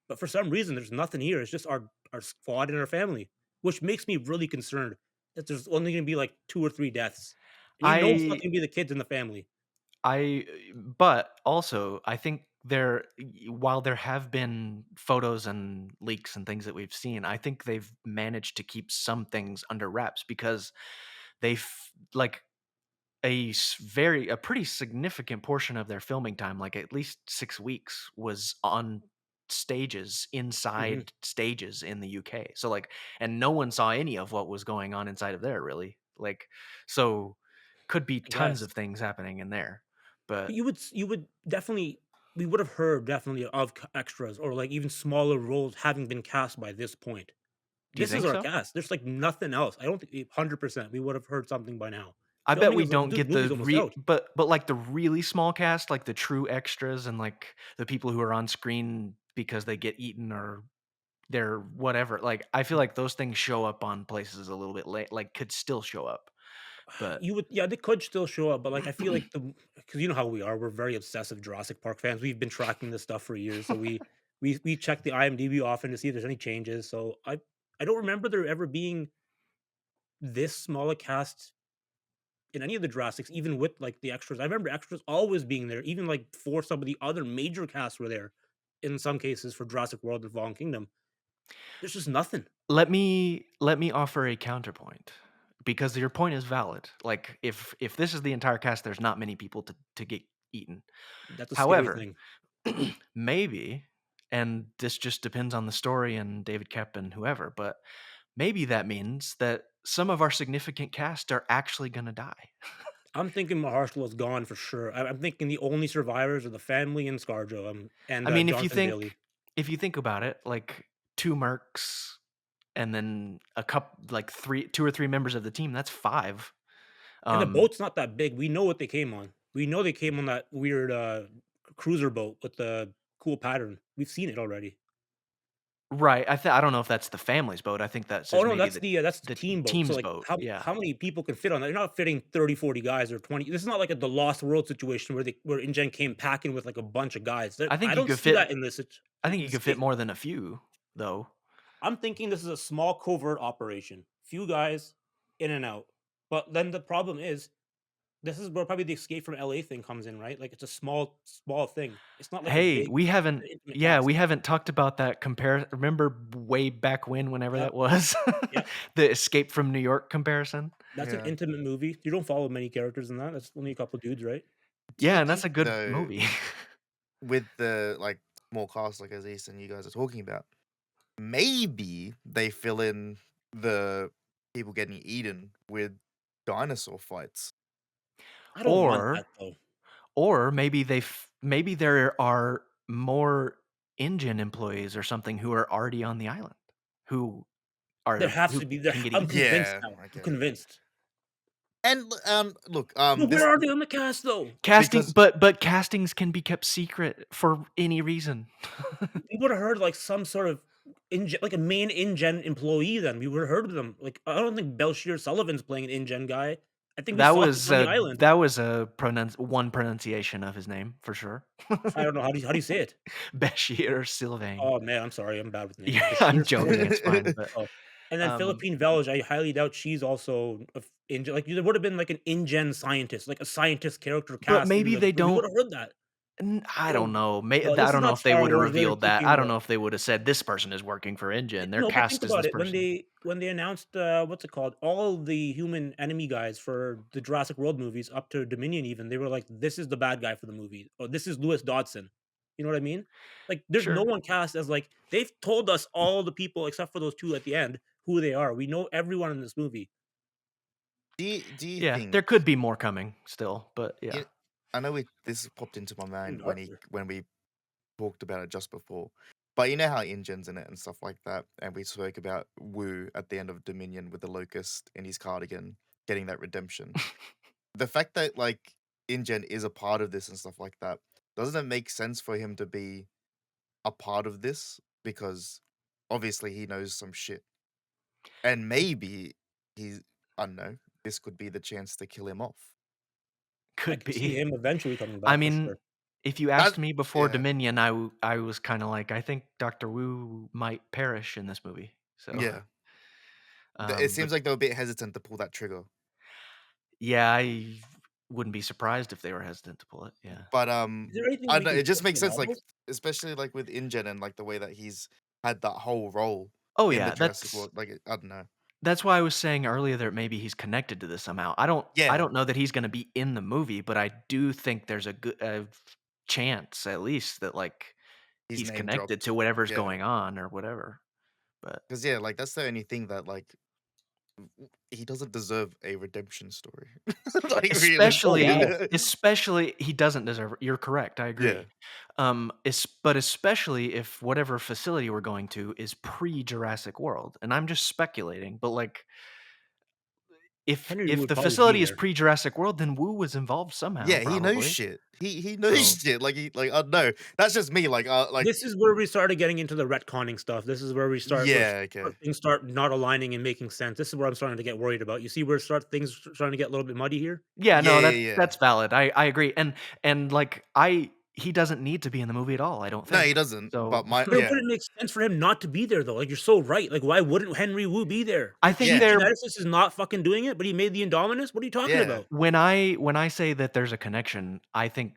But for some reason, there's nothing here. It's just our squad and our family, which makes me really concerned that there's only gonna be, like, 2 or 3 deaths. And you know it's not I gonna be the kids in the family. I but also, I think while there have been photos and leaks and things that we've seen, I think they've managed to keep some things under wraps because they've like a pretty significant portion of their filming time, like at least 6 weeks, was on stages Mhm. inside stages in the UK. So like, and no one saw any of what was going on inside of there really. Like, so could be I tons guess. of things happening in there. But But you would definitely we would have heard definitely of extras or, like, even smaller roles having been cast by this point. do you This is think our so? cast. There's, like, nothing else. I don't think 100% we would have heard something by now. I bet Filming we is like don't this get movie's the almost out. but like the really small cast, like the true extras and like the people who are on screen because they get eaten or they're whatever. Like I feel like those things show up on places a little bit late, like could still show up. But You would yeah, they could still show up, but, like, I feel like because you know how we are, we're very obsessive Jurassic Park fans. We've been tracking this stuff for years, so we check the IMDb often to see if there's any changes. So I don't remember there ever being this small a cast in any of the Jurassics, even with, like, the extras. I remember extras always being there, even, like, before some of the other major casts were there, in some cases for Jurassic World and Fallen Kingdom. There's just nothing. let me offer a counterpoint because your point is valid. Like if this is the entire cast, there's not many people to get eaten. That's a scary However, thing. maybe, and this just depends on the story and David Koepp and whoever, but maybe that means that some of our significant cast are actually gonna die. I'm thinking Mahershala's gone for sure. I'm thinking the only survivors are the family and ScarJo, I and, mean, Jonathan Bailey. if you think about it, like 2 mercs and then like 2 or 3 members of the team, that's 5. And the Um, boat's not that big. We know what they came on. We know they came on that weird, cruiser boat with the cool pattern. We've seen it already. Right. I don't know if that's the family's boat. I think that's Oh, just no, maybe that's the the team boat. So, team's like, boat. how Yeah. how many people can fit on that? You're not fitting 30, 40 guys or 20. This is not like the Lost World situation where InGen came packing with, like, a bunch of guys. That I think I you don't could see fit that in I think you this could fit case. more than a few, though. I'm thinking this is a small covert operation. Few guys in and out. But then the problem is, this is where probably the Escape from LA thing comes in, right? Like, it's a small thing. It's not like a Hey, big, intimate we cast. haven't talked about that remember way back when, whenever Yep, that was? yep. The Escape from New York comparison? That's an Yeah. intimate movie. You don't follow many characters in that. That's only a couple dudes, right? Do Yeah, you and that's think a good though, movie. with the like small cast like Aziz and you guys are talking about, maybe they fill in the people getting eaten with dinosaur fights? I don't want Or that though. or maybe there are more InGen employees or something who are already on the island, who There has who to be there. can get I'm eaten. convinced Yeah, now. I'm okay. convinced. And look, But where this are they on the cast though? Casting because but castings can be kept secret for any reason. We would have heard like some sort of like a main InGen employee. Then we would have heard of them. Like I don't think Belshir Sullivan's playing an InGen guy. I think we saw him on the island. That was a one pronunciation of his name for sure. I don't know how do you say it. Bashir Sylvain. Oh man, I'm sorry. I'm bad with names. Yeah, I'm Bashir joking, Sullivan. it's fine, but, Oh, and then um Philippine Velge. I highly doubt she's also InGen. Like there would have been like an InGen scientist, like a scientist character but cast in maybe the. they We would don't have heard that. I Oh, don't know. well, I this is don't know not if they Star would have Wars where they're revealed that. keeping I don't the know if they would have said, "This person is working for InGen. They're no, but think cast as about this it. When person." they announced what's it called? All the human enemy guys for the Jurassic World movies up to Dominion even, they were like, this is the bad guy for the movie. Or this is Lewis Dodson. You know what I mean? Like there's no Sure. one cast as like they've told us all the people except for those two at the end who they are. We know everyone in this movie. do you Yeah, there think could be more coming still, but yeah. you, I know this popped into my Even mind darker. when we talked about it just before. But you know how InGen's in it and stuff like that, and we spoke about Wu at the end of Dominion with the Locust in his cardigan getting that redemption. The fact that like InGen is a part of this and stuff like that, doesn't it make sense for him to be a part of this? Because obviously he knows some shit, and maybe he's I don't know. This could be the chance to kill him off. I Could could see be. him eventually coming I back for mean, sure. if you That asked me before yeah Dominion, I was kinda like, "I think Doctor Wu might perish in this movie." So, yeah. It but seems like they're a bit hesitant to pull that trigger. yeah, I wouldn't be surprised if they were hesitant to pull it, yeah. But Is there anything I we don't know, can it just get from makes the sense, like novels? especially like with InGen and like the way that he's had that whole role Oh, in the yeah, Jurassic World. Like I don't know. that's why I was saying earlier that maybe he's connected to this somehow. I Yeah, don't know that he's gonna be in the movie, but I do think there's a good chance, at least, that, like, he's he's name connected dropped. to whatever's Yeah, going on or whatever, but because yeah, like that's the only thing that like he doesn't deserve a redemption story. Like Oh realistically, wow. especially he doesn't deserve it. You're correct, I yeah, agree. But especially if whatever facility we're going to is pre-Jurassic World, and I'm just speculating, but, like, Henry if would the probably be facility is there. pre-Jurassic World, then Wu was involved somehow, yeah, he knows probably. shit. He knows So shit. Like he like I don't know. That's just me. Like This is where we started getting into the retconning stuff. This is where we start yeah, where okay, things start not aligning and making sense. This is where I'm starting to get worried about. You see where things starting to get a little bit muddy here? yeah, yeah, no, yeah, yeah. that's valid. I agree, and, like, he doesn't need to be in the movie at all, I don't No, he think. doesn't. So But my But it yeah, wouldn't make sense for him not to be there though. Like you're so right. Like why wouldn't Henry Wu be there? I You think see yeah, they're Geneticist is not fucking doing it, but he made the Indominus? What are you talking yeah. about? when I say that there's a connection, I think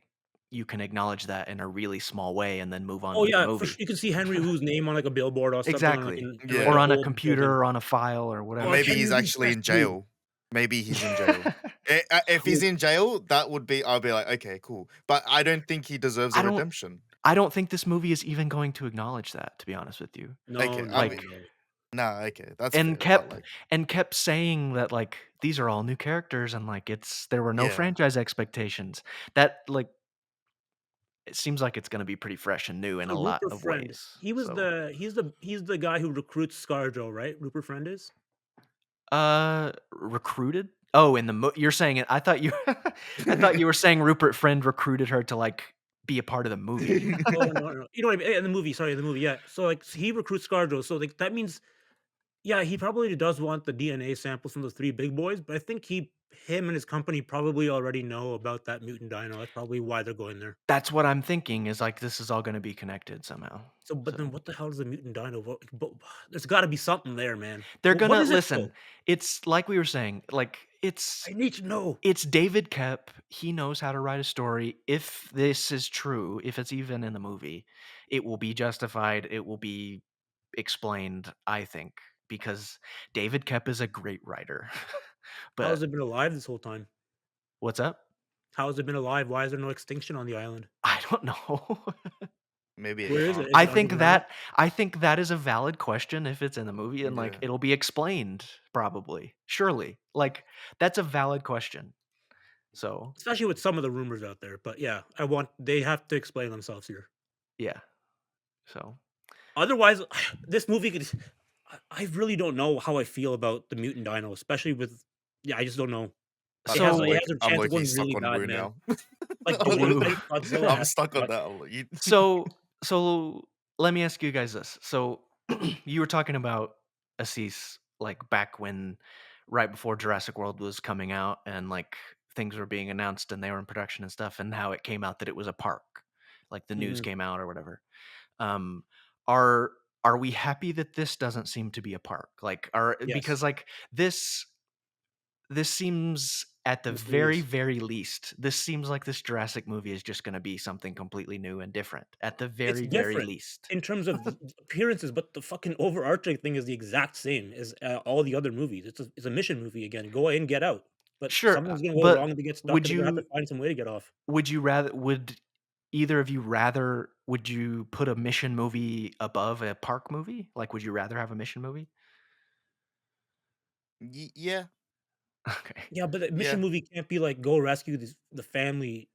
you can acknowledge that in a really small way and then move on Oh with the yeah, movie. you can see Henry Wu's name on like a billboard or something on like Exactly. in like Yeah. Or an on a old computer building. or on a file or Or Oh, whatever. maybe Henry he's Wu's actually best in move. jail. Maybe he's in jail. If he's in jail, that would be I'll be like, okay, cool. But I don't think he deserves I a don't redemption. I don't think this movie is even going to acknowledge that, to be honest with you. No, Okay, I no, mean, Like, no. no, okay, that's and fair. But kept like, kept saying that, like, these are all new characters and, like, there were no yeah, franchise expectations. That, like, it seems like it's gonna be pretty fresh and new in So a lot Rupert of Friend, ways. he was So, he's the guy who recruits ScarJo, right? Rupert Friend is? recruited? Oh, in the you're saying it I thought you I thought you were saying Rupert Friend recruited her to, like, be a part of the movie. Oh, no, no. You know what I mean? In the movie, sorry, in the movie, yeah. So, like, he recruits ScarJo, so, like, that means yeah, he probably does want the DNA samples from the 3 big boys, but I think him and his company probably already know about that mutant dino. That's probably why they're going there. That's what I'm thinking is, like, this is all gonna be connected somehow. So, but then So, what the hell is a mutant dino? There's gotta be something there, man. they're What gonna is it listen, though? it's like we were saying, like, it's I need to know. it's David Koepp, he knows how to write a story. If this is true, if it's even in the movie, it will be justified, it will be explained, I think, because David Koepp is a great writer. How But has it been alive this whole time? what's up? How has it been alive? Why is there no extinction on the island? I don't know. Maybe it Where is it? can't. Is I it think underground? that I think that is a valid question if it's in the movie and, like, Yeah. it'll be explained probably, surely. Like, that's a valid question. So, Especially with some of the rumors out there. But yeah, they have to explain themselves here. yeah. So, Otherwise, this movie could I really don't know how I feel about the mutant dino, especially with yeah, I just don't know. I It think has I'm it so like has a I'm chance of low-key going stuck really on bad, Wu man. now. Like the way Woo. that Godzilla I'm has stuck on got that. You Let me ask you guys this. So you were talking about Assis like back when right before Jurassic World was coming out and like things were being announced and they were in production and stuff and how it came out that it was a park. Like the news Mhm. came out or whatever. Um are are we happy that this doesn't seem to be a park? Like are Yes, because like this this seems at the very, mysterious. very least, this seems like this Jurassic movie is just gonna be something completely new and different, at the It's very, very different least. in terms of the appearances, but the fucking overarching thing is the exact same as, all the other movies. It's a mission movie again, go in, get out. But Sure, something's gonna go but wrong, and they get stuck, would and they're gonna have you to find some way to get off. would either of you rather would you put a mission movie above a park movie? Like, would you rather have a mission movie? yeah, Okay. Yeah, but the mission yeah. movie can't be like, "Go rescue the family,"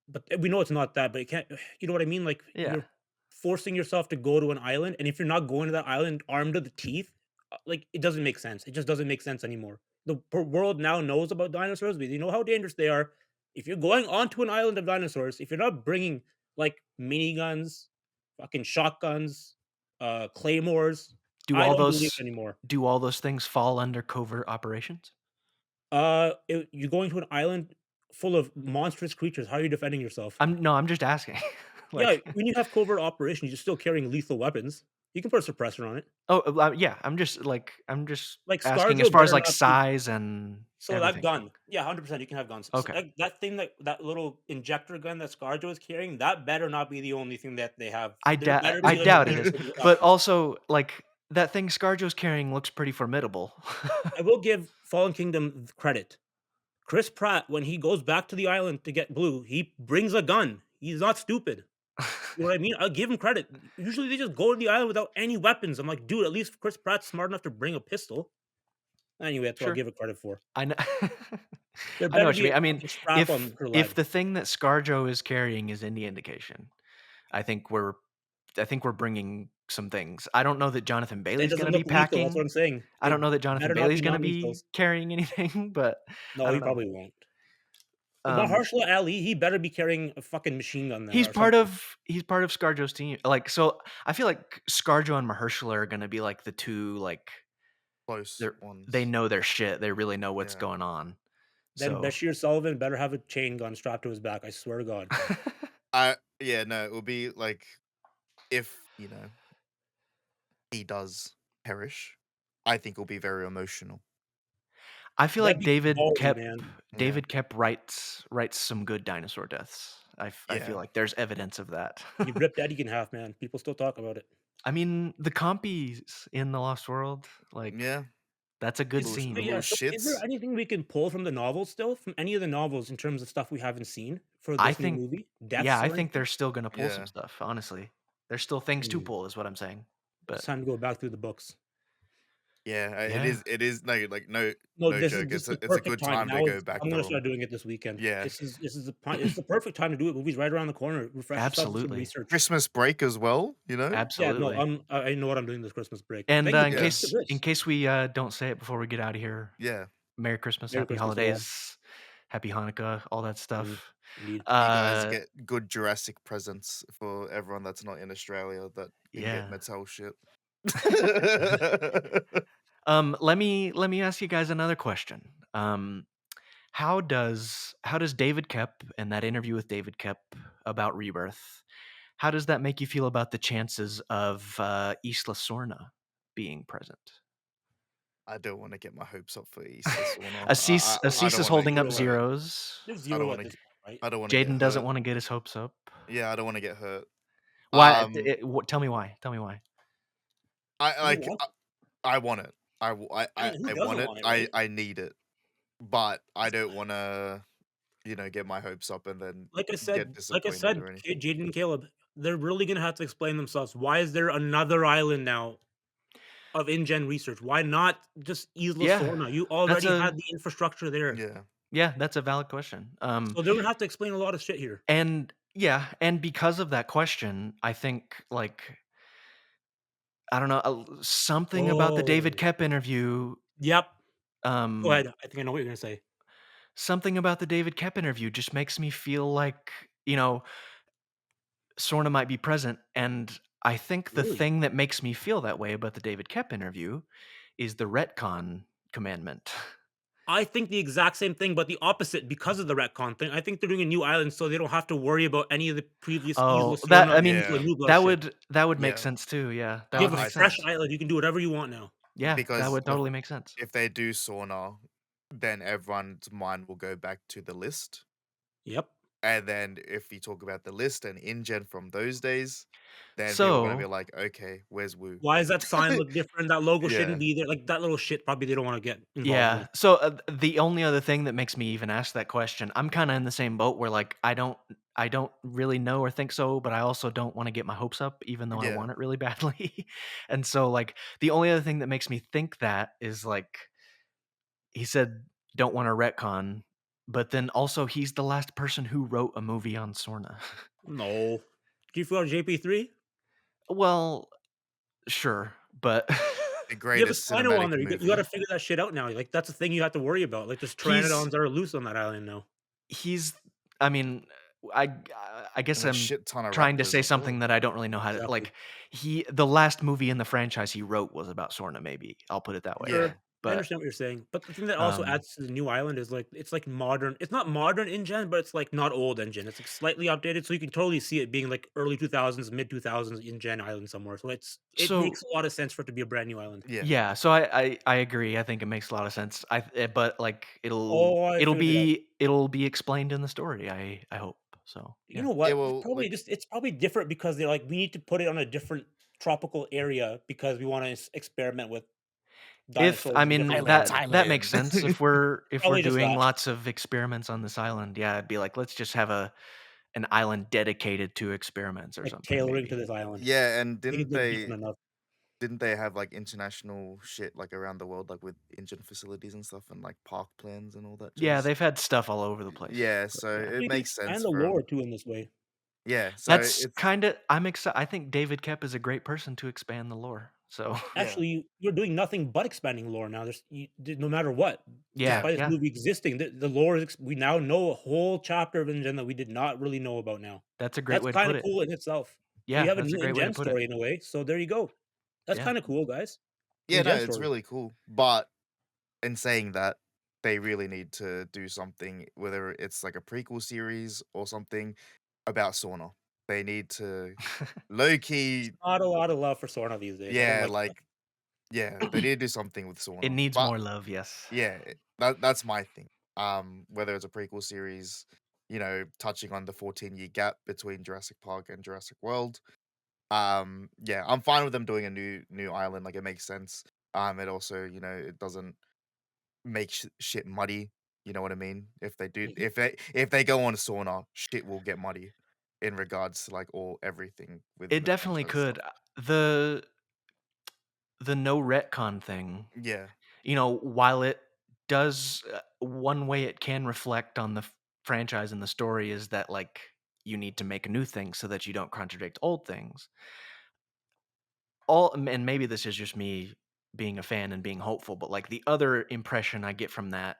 but we know it's not that, but it can't you know what I mean? Like, Yeah. you're forcing yourself to go to an island, and if you're not going to that island armed to the teeth, like, it doesn't make sense. It just doesn't make sense anymore. The world now knows about dinosaurs, but they know how dangerous they are. If you're going onto an island of dinosaurs, if you're not bringing, like, miniguns, fucking shotguns, claymores, Do I all don't believe it those anymore. do all those things fall under covert operations? You're going to an island full of monstrous creatures. How are you defending yourself? I'm just asking. Yeah, Like when you have covert operations, you're still carrying lethal weapons. You can put a suppressor on it. yeah, I'm just Like asking as ScarJo far as, better like, not be size and so that everything. gun, yeah, 100% you can have guns. Okay. That thing that little injector gun that ScarJo is carrying, that better not be the only thing that they have. There better I be other doubt it things is, to do but after. also, like, that thing ScarJo's carrying looks pretty formidable. I will give Fallen Kingdom credit. Chris Pratt, when he goes back to the island to get Blue, he brings a gun. He's not stupid. You know what I mean? I'll give him credit. Usually they just go to the island without any weapons. I'm like, dude, at least Chris Pratt's smart enough to bring a pistol. Anyway, that's what I'll Sure. give it credit for. I know There I know better what you be a mean. I mean, fucking strap on her if leg. the thing that ScarJo is carrying is any indication, I think we're I think we're bringing some things. I don't know that Jonathan It Bailey's doesn't gonna be look lethal. That's what packing. I'm saying. I don't It know that Jonathan better not Bailey's be gonna non-lethals. be carrying anything, but No, I he don't know. probably won't. Um, Mahershala Ali, he better be carrying a fucking machine gun then he's or part something. of he's part of ScarJo's team. Like, so I feel like ScarJo and Mahershala are gonna be like the 2, like, Close they ones. know their shit. They really know what's Yeah. going on. Then So Bashir Sullivan better have a chain gun strapped to his back. I swear to God. I yeah, no, it will be like if, he does perish, I think it'll be very emotional. I feel That'd like be ballsy, man. Yeah. David Koepp writes some good dinosaur deaths. I feel Yeah. like there's evidence of that. You ripped Eddie in half, man. People still talk about it. I mean, the compies in The Lost World, like, Yeah. that's a good But scene. yeah, Little so is there shits. anything we can pull from the novels still? From any of the novels in terms of stuff we haven't seen for I this new think movie? yeah, Deaths I or think anything? they're still gonna pull some Yeah. stuff, honestly. There's still things to Hmm. pull is what I'm saying. It's But time to go back through the books. Yeah, yeah, it is no, like, No, no joke. this is the It's a perfect good time. time to Now go is back I'm gonna through 'em. start doing it this weekend. Yeah. It's the perfect time to do it. Movie's right around the corner. Refresh yourself with some absolutely. research. Christmas break as well, Yeah, no, Absolutely. I know what I'm doing this Christmas break. And, Thank you, in thank Yeah. you for in this. case we, don't say it before we get out of here, Yeah. Merry Christmas, Merry Happy Christmas, y'all. Holidays, Happy Hanukkah, all that Mhm. stuff. Indeed. You guys Uh, get good Jurassic presents for everyone that's not in Australia that can get yeah. Mattel shit. Let me ask you guys another question. How does David Koepp and that interview with David Koepp about Rebirth? How does that make you feel about the chances of Isla Sorna being present? I don't want to get my hopes up for Isla Sorna. I Assis don't is want to holding get up Zero. hurt. zeros. There's I don't 0 want at to this get. point, right? I don't want to get Jaden doesn't hurt. want to get his hopes up. Yeah, I don't want to get hurt. Why? Um, Tell me why. Tell me why. I You like. want I want it. I mean, who I want doesn't it. want it, right? I need it. But I don't want to, get my hopes up and then get Like I disappointed said, or anything. Jaden and Caleb, they're really gonna have to explain themselves. Why is there another island now of InGen research? Why not just Isla Yeah, Sorna? You that's already a had the infrastructure there. Yeah. yeah, that's a valid question. So they're gonna have to explain a lot of shit here. And yeah, and because of that question, I think like I don't know something about the David Oh, Koepp interview. yep. Go Um, ahead. I think I know what you're gonna say. something about the David Koepp interview just makes me feel like you know Sorna might be present, and I think the Really? thing that makes me feel that way about the David Koepp interview is the retcon commandment. I think the exact same thing, but the opposite because of the retcon thing. I think they're doing a new island so they don't have to worry about any of the previous Isla Oh, that Sorna I and mean Isla Yeah. Nublar that shit. would make Yeah. sense too. Yeah, that You would have a I make fresh sense. island. You can do whatever you want now. Yeah, that because would totally make sense. if they do sauna, then everyone's mind will go back to the list. Yep. And then if you talk about the list and InGen from those days, then people are gonna be So like, okay, where's Woo? Why does that sign look different? That logo shouldn't Yeah. be there. Like that little shit probably they don't want to get involved with. yeah, so the only other thing that makes me even ask that question, I'm kind of in the same boat where like I don't really know or think so, but I also don't want to get my hopes up, even though I Yeah. want it really badly. And so like the only other thing that makes me think that is like he said don't want to retcon, but then also he's the last person who wrote a movie on Sorna. No. Do you feel JP3? Well, sure, but The You have a greatest Spino on cinematic there. You got to movie. figure that shit out now. Like that's the thing you have to worry about. Like there's he's pteranodons that are loose on that island now. he's I mean, I I guess And a I'm shit ton of trying to raptors say as something well. that I don't really know how to Exactly. like the last movie in the franchise he wrote was about Sorna, maybe. I'll put it that way. Yeah. Sure. I But understand what you're saying, but the thing that also um adds to the new island is like it's like modern. It's not modern engine, but it's like not old engine. It's like slightly updated, so you can totally see it being like early 2000s, mid 2000s InGen island somewhere. So it so makes a lot of sense for it to be a brand new island. Yeah. yeah, so I agree. I think it makes a lot of sense. But like it'll Oh, I it'll figured it out. be it'll be explained in the story. I hope. So, You yeah. know Yeah, what? well, like It's probably different because they're like we need to put it on a different tropical area because we want to experiment with If dinosaurs I in mean different Thailand, that environments. makes Thailand. sense if we're Probably just doing that. lots of experiments on this island. Yeah, I'd be like let's just have an island dedicated to experiments or Like something tailoring to maybe. this island. Yeah, and Maybe dig deep enough. didn't they have like international shit like around the world, like with engine facilities and stuff and like park plans and all that Yeah, jazz? they've had stuff all over the place. Yeah, But so yeah. So it you can makes expand sense the for lore them. too in this way. Yeah, so That's it's kind of I'm excited. I think David Koepp is a great person to expand the lore. So, yeah, Actually, you're doing nothing but expanding lore now. No matter what, yeah, yeah, despite this yeah. movie existing, the lore is we now know a whole chapter of InGen that we did not really know about now. That's a great That's way to kind put of it. cool in itself. So you Yeah, have a that's new a great way to InGen put it. story in a way. So there you go. That's Yeah. kind of cool, guys. yeah. No, InGen it's story. really cool. But in saying that, they really need to do something, whether it's like a prequel series or something about sauna. They need to low key, Not a lot of love for Sorna these days. I don't yeah, like that. like yeah, they need to do something with It sauna. needs But more love, yes. yeah, that's my thing. Whether it's a prequel series, touching on the 14-year gap between Jurassic Park and Jurassic World. Yeah, I'm fine with them doing a new island. Like it makes sense. It also, it doesn't make shit muddy. You know what I mean? If they do, Mhm. if they go on sauna, shit will get muddy in regards to like all everything within It the definitely franchise could. stuff. The no retcon thing, Yeah, while it does one way it can reflect on the franchise and the story is that like you need to make new things so that you don't contradict old things. And maybe this is just me being a fan and being hopeful, but like the other impression I get from that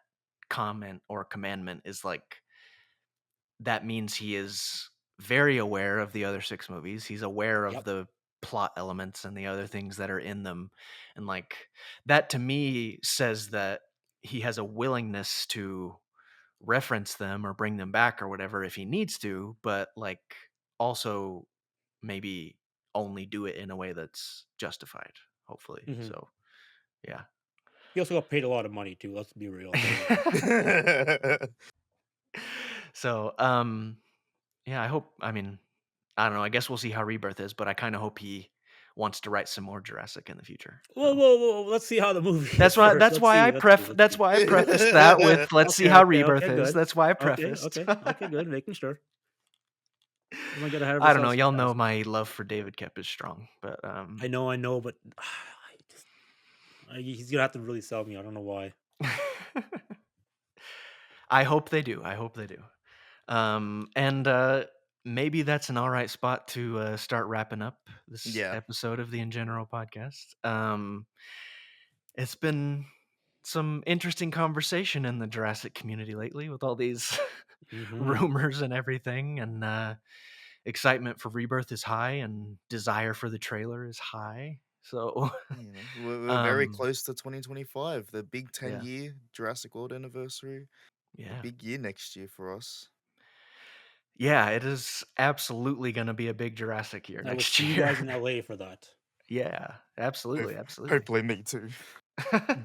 comment or commandment is like that means he is very aware of the other 6 movies. He's aware of Yep. the plot elements and the other things that are in them. And like that to me says that he has a willingness to reference them or bring them back or whatever if he needs to, but like also maybe only do it in a way that's justified, hopefully. Mhm. So, yeah. He also got paid a lot of money too. Let's be real. There you go. So, yeah, I mean, I don't know. I guess we'll see how Rebirth is, but I kind of hope he wants to write some more Jurassic in the future. Whoa, So whoa, whoa! Let's see how the movie is first. that's why I Let's that's see. why I prefaced that with let's see Okay, how okay, Rebirth okay, is. good. That's why I Okay, prefaced. okay, okay, good. Making sure. Let's not get ahead of I don't know. ourselves too Y'all know fast. my love for David Koepp is strong, but I know, but he's gonna have to really sell me. I don't know why. I hope they do. I hope they do. And maybe that's an all right spot to start wrapping up this Yeah. episode of the InGeneral podcast. It's been some interesting conversation in the Jurassic community lately with all these Hmm. rumors and everything, and excitement for Rebirth is high, and desire for the trailer is high. So, You know, we're very um, close to 2025, the big yeah, 10-year Jurassic World anniversary. A yeah, big year next year for us. yeah. It is absolutely going to be a big Jurassic year I will next see you guys in year. LA for that. Yeah, absolutely, absolutely. Hopefully me too.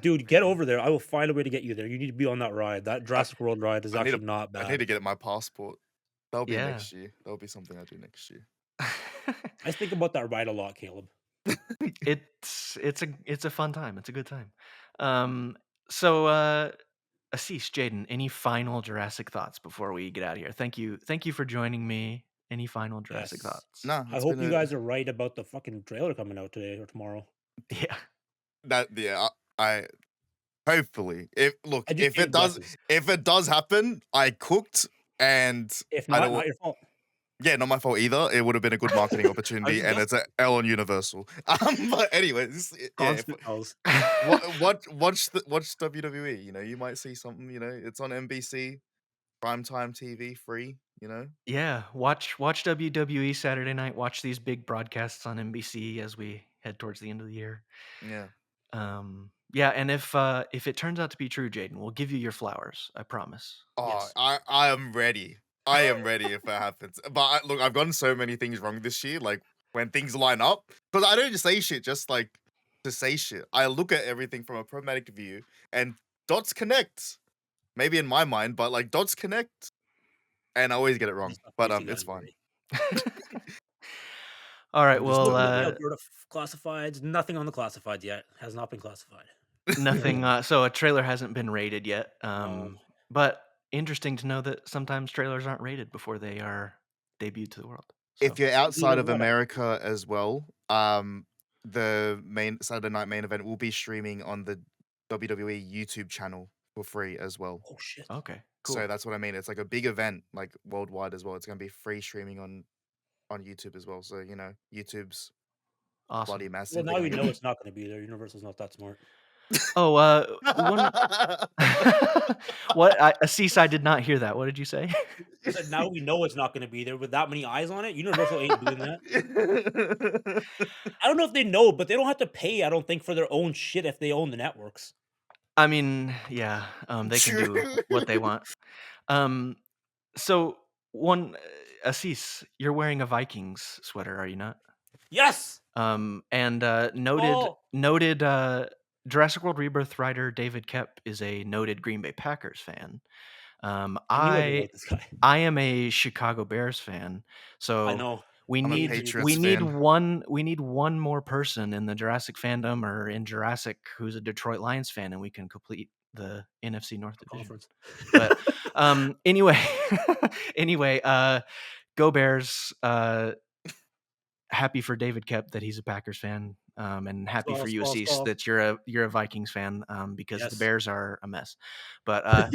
Dude, get over there. I will find a way to get you there. You need to be on that ride. That I, Jurassic World ride is I need actually to not I need bad. to get my passport. That'll be Yeah. next year. That'll be something I do next year. I think about that ride a lot, Caleb. It's a fun time. It's a good time. So Assis, Jaden, any final Jurassic thoughts before we get out of here? Thank you for joining me. Any final Jurassic Yes. thoughts? Nah, I it's hope been you a guys are right about the fucking trailer coming out today or tomorrow. Yeah, that yeah. I hopefully I just if hate guesses. it does happen, I cooked and If I not, don't. not your fault. Yeah, not my fault either. It would have been a good marketing I was opportunity, just and it's guessing. a L on Universal. But anyways, yeah. If, Constant L's. watch WWE. You know, you might see something. You know, it's on NBC, primetime TV, free. You know. yeah. Watch WWE Saturday night. Watch these big broadcasts on NBC as we head towards the end of the year. Yeah. Yeah, and if it turns out to be true, Jaden, we'll give you your flowers. I promise. Oh, Yes. I am ready. I am ready if that happens. But look, I've gotten so many things wrong this year. Like when things line up, because I don't just say shit just like to say shit. I look at everything from a pragmatic view, and dots connect. Maybe in my mind, but like dots connect, and I always get it I'm wrong. just not But facing that it's in a fine. way. All right. I'm just Well, Look, doing look, the it. Alberta classifieds. Nothing on the classifieds yet. Has not been classified. nothing. So a trailer hasn't been rated yet. No. But interesting to know that sometimes trailers aren't rated before they are debuted to the world. If So you're You know outside of what? America as well, the main Saturday night main event will be streaming on the WWE YouTube channel for free as well. Oh shit. okay, So cool, that's what I mean. It's like a big event, like worldwide as well. It's gonna be free streaming on YouTube as well. So you know, YouTube's bloody awesome. Well, massive. They're now we gonna know get it's not going to be there. Universal's not that smart. Oh, one. the. What? Assis, I did not hear that. What did you say? I said now we know it's not going to be there with that many eyes on it. Universal ain't doing that. I don't know if they know, but they don't have to pay. I don't think for their own shit if they own the networks. I mean, yeah. They can do True. what they want. Um, so one, Assis, you're wearing a Vikings sweater, are you not? Yes. And Oh, noted Jurassic World Rebirth writer David Koepp is a noted Green Bay Packers fan. I knew I didn't I like this guy. I am a Chicago Bears fan, I so know. I'm a Me and you. Patriots fan. we need one more person in the Jurassic fandom or in Jurassic who's a Detroit Lions fan, and we can complete the NFC North division. Conference. But anyway, anyway, go Bears! Happy for David Koepp that he's a Packers fan, and happy for Sauce, you, sauce, Assis, sauce. that you're a Vikings fan, because the Yes. Bears are a mess. But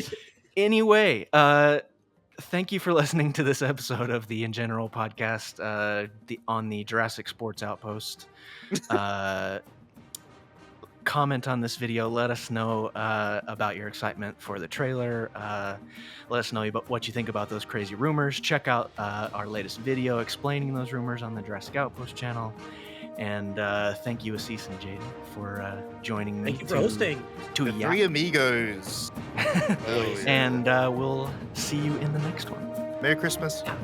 anyway, thank you for listening to this episode of the InGeneral podcast, on the Jurassic Sports Outpost. comment on this video. Let us know about your excitement for the trailer. Let us know about what you think about those crazy rumors. Check out our latest video explaining those rumors on the Jurassic Outpost channel. And thank you, Assis and Jaden, for joining me. Thank you for hosting. To The three amigos. Oh, yeah. And we'll see you in the next one. Merry Christmas. Yeah.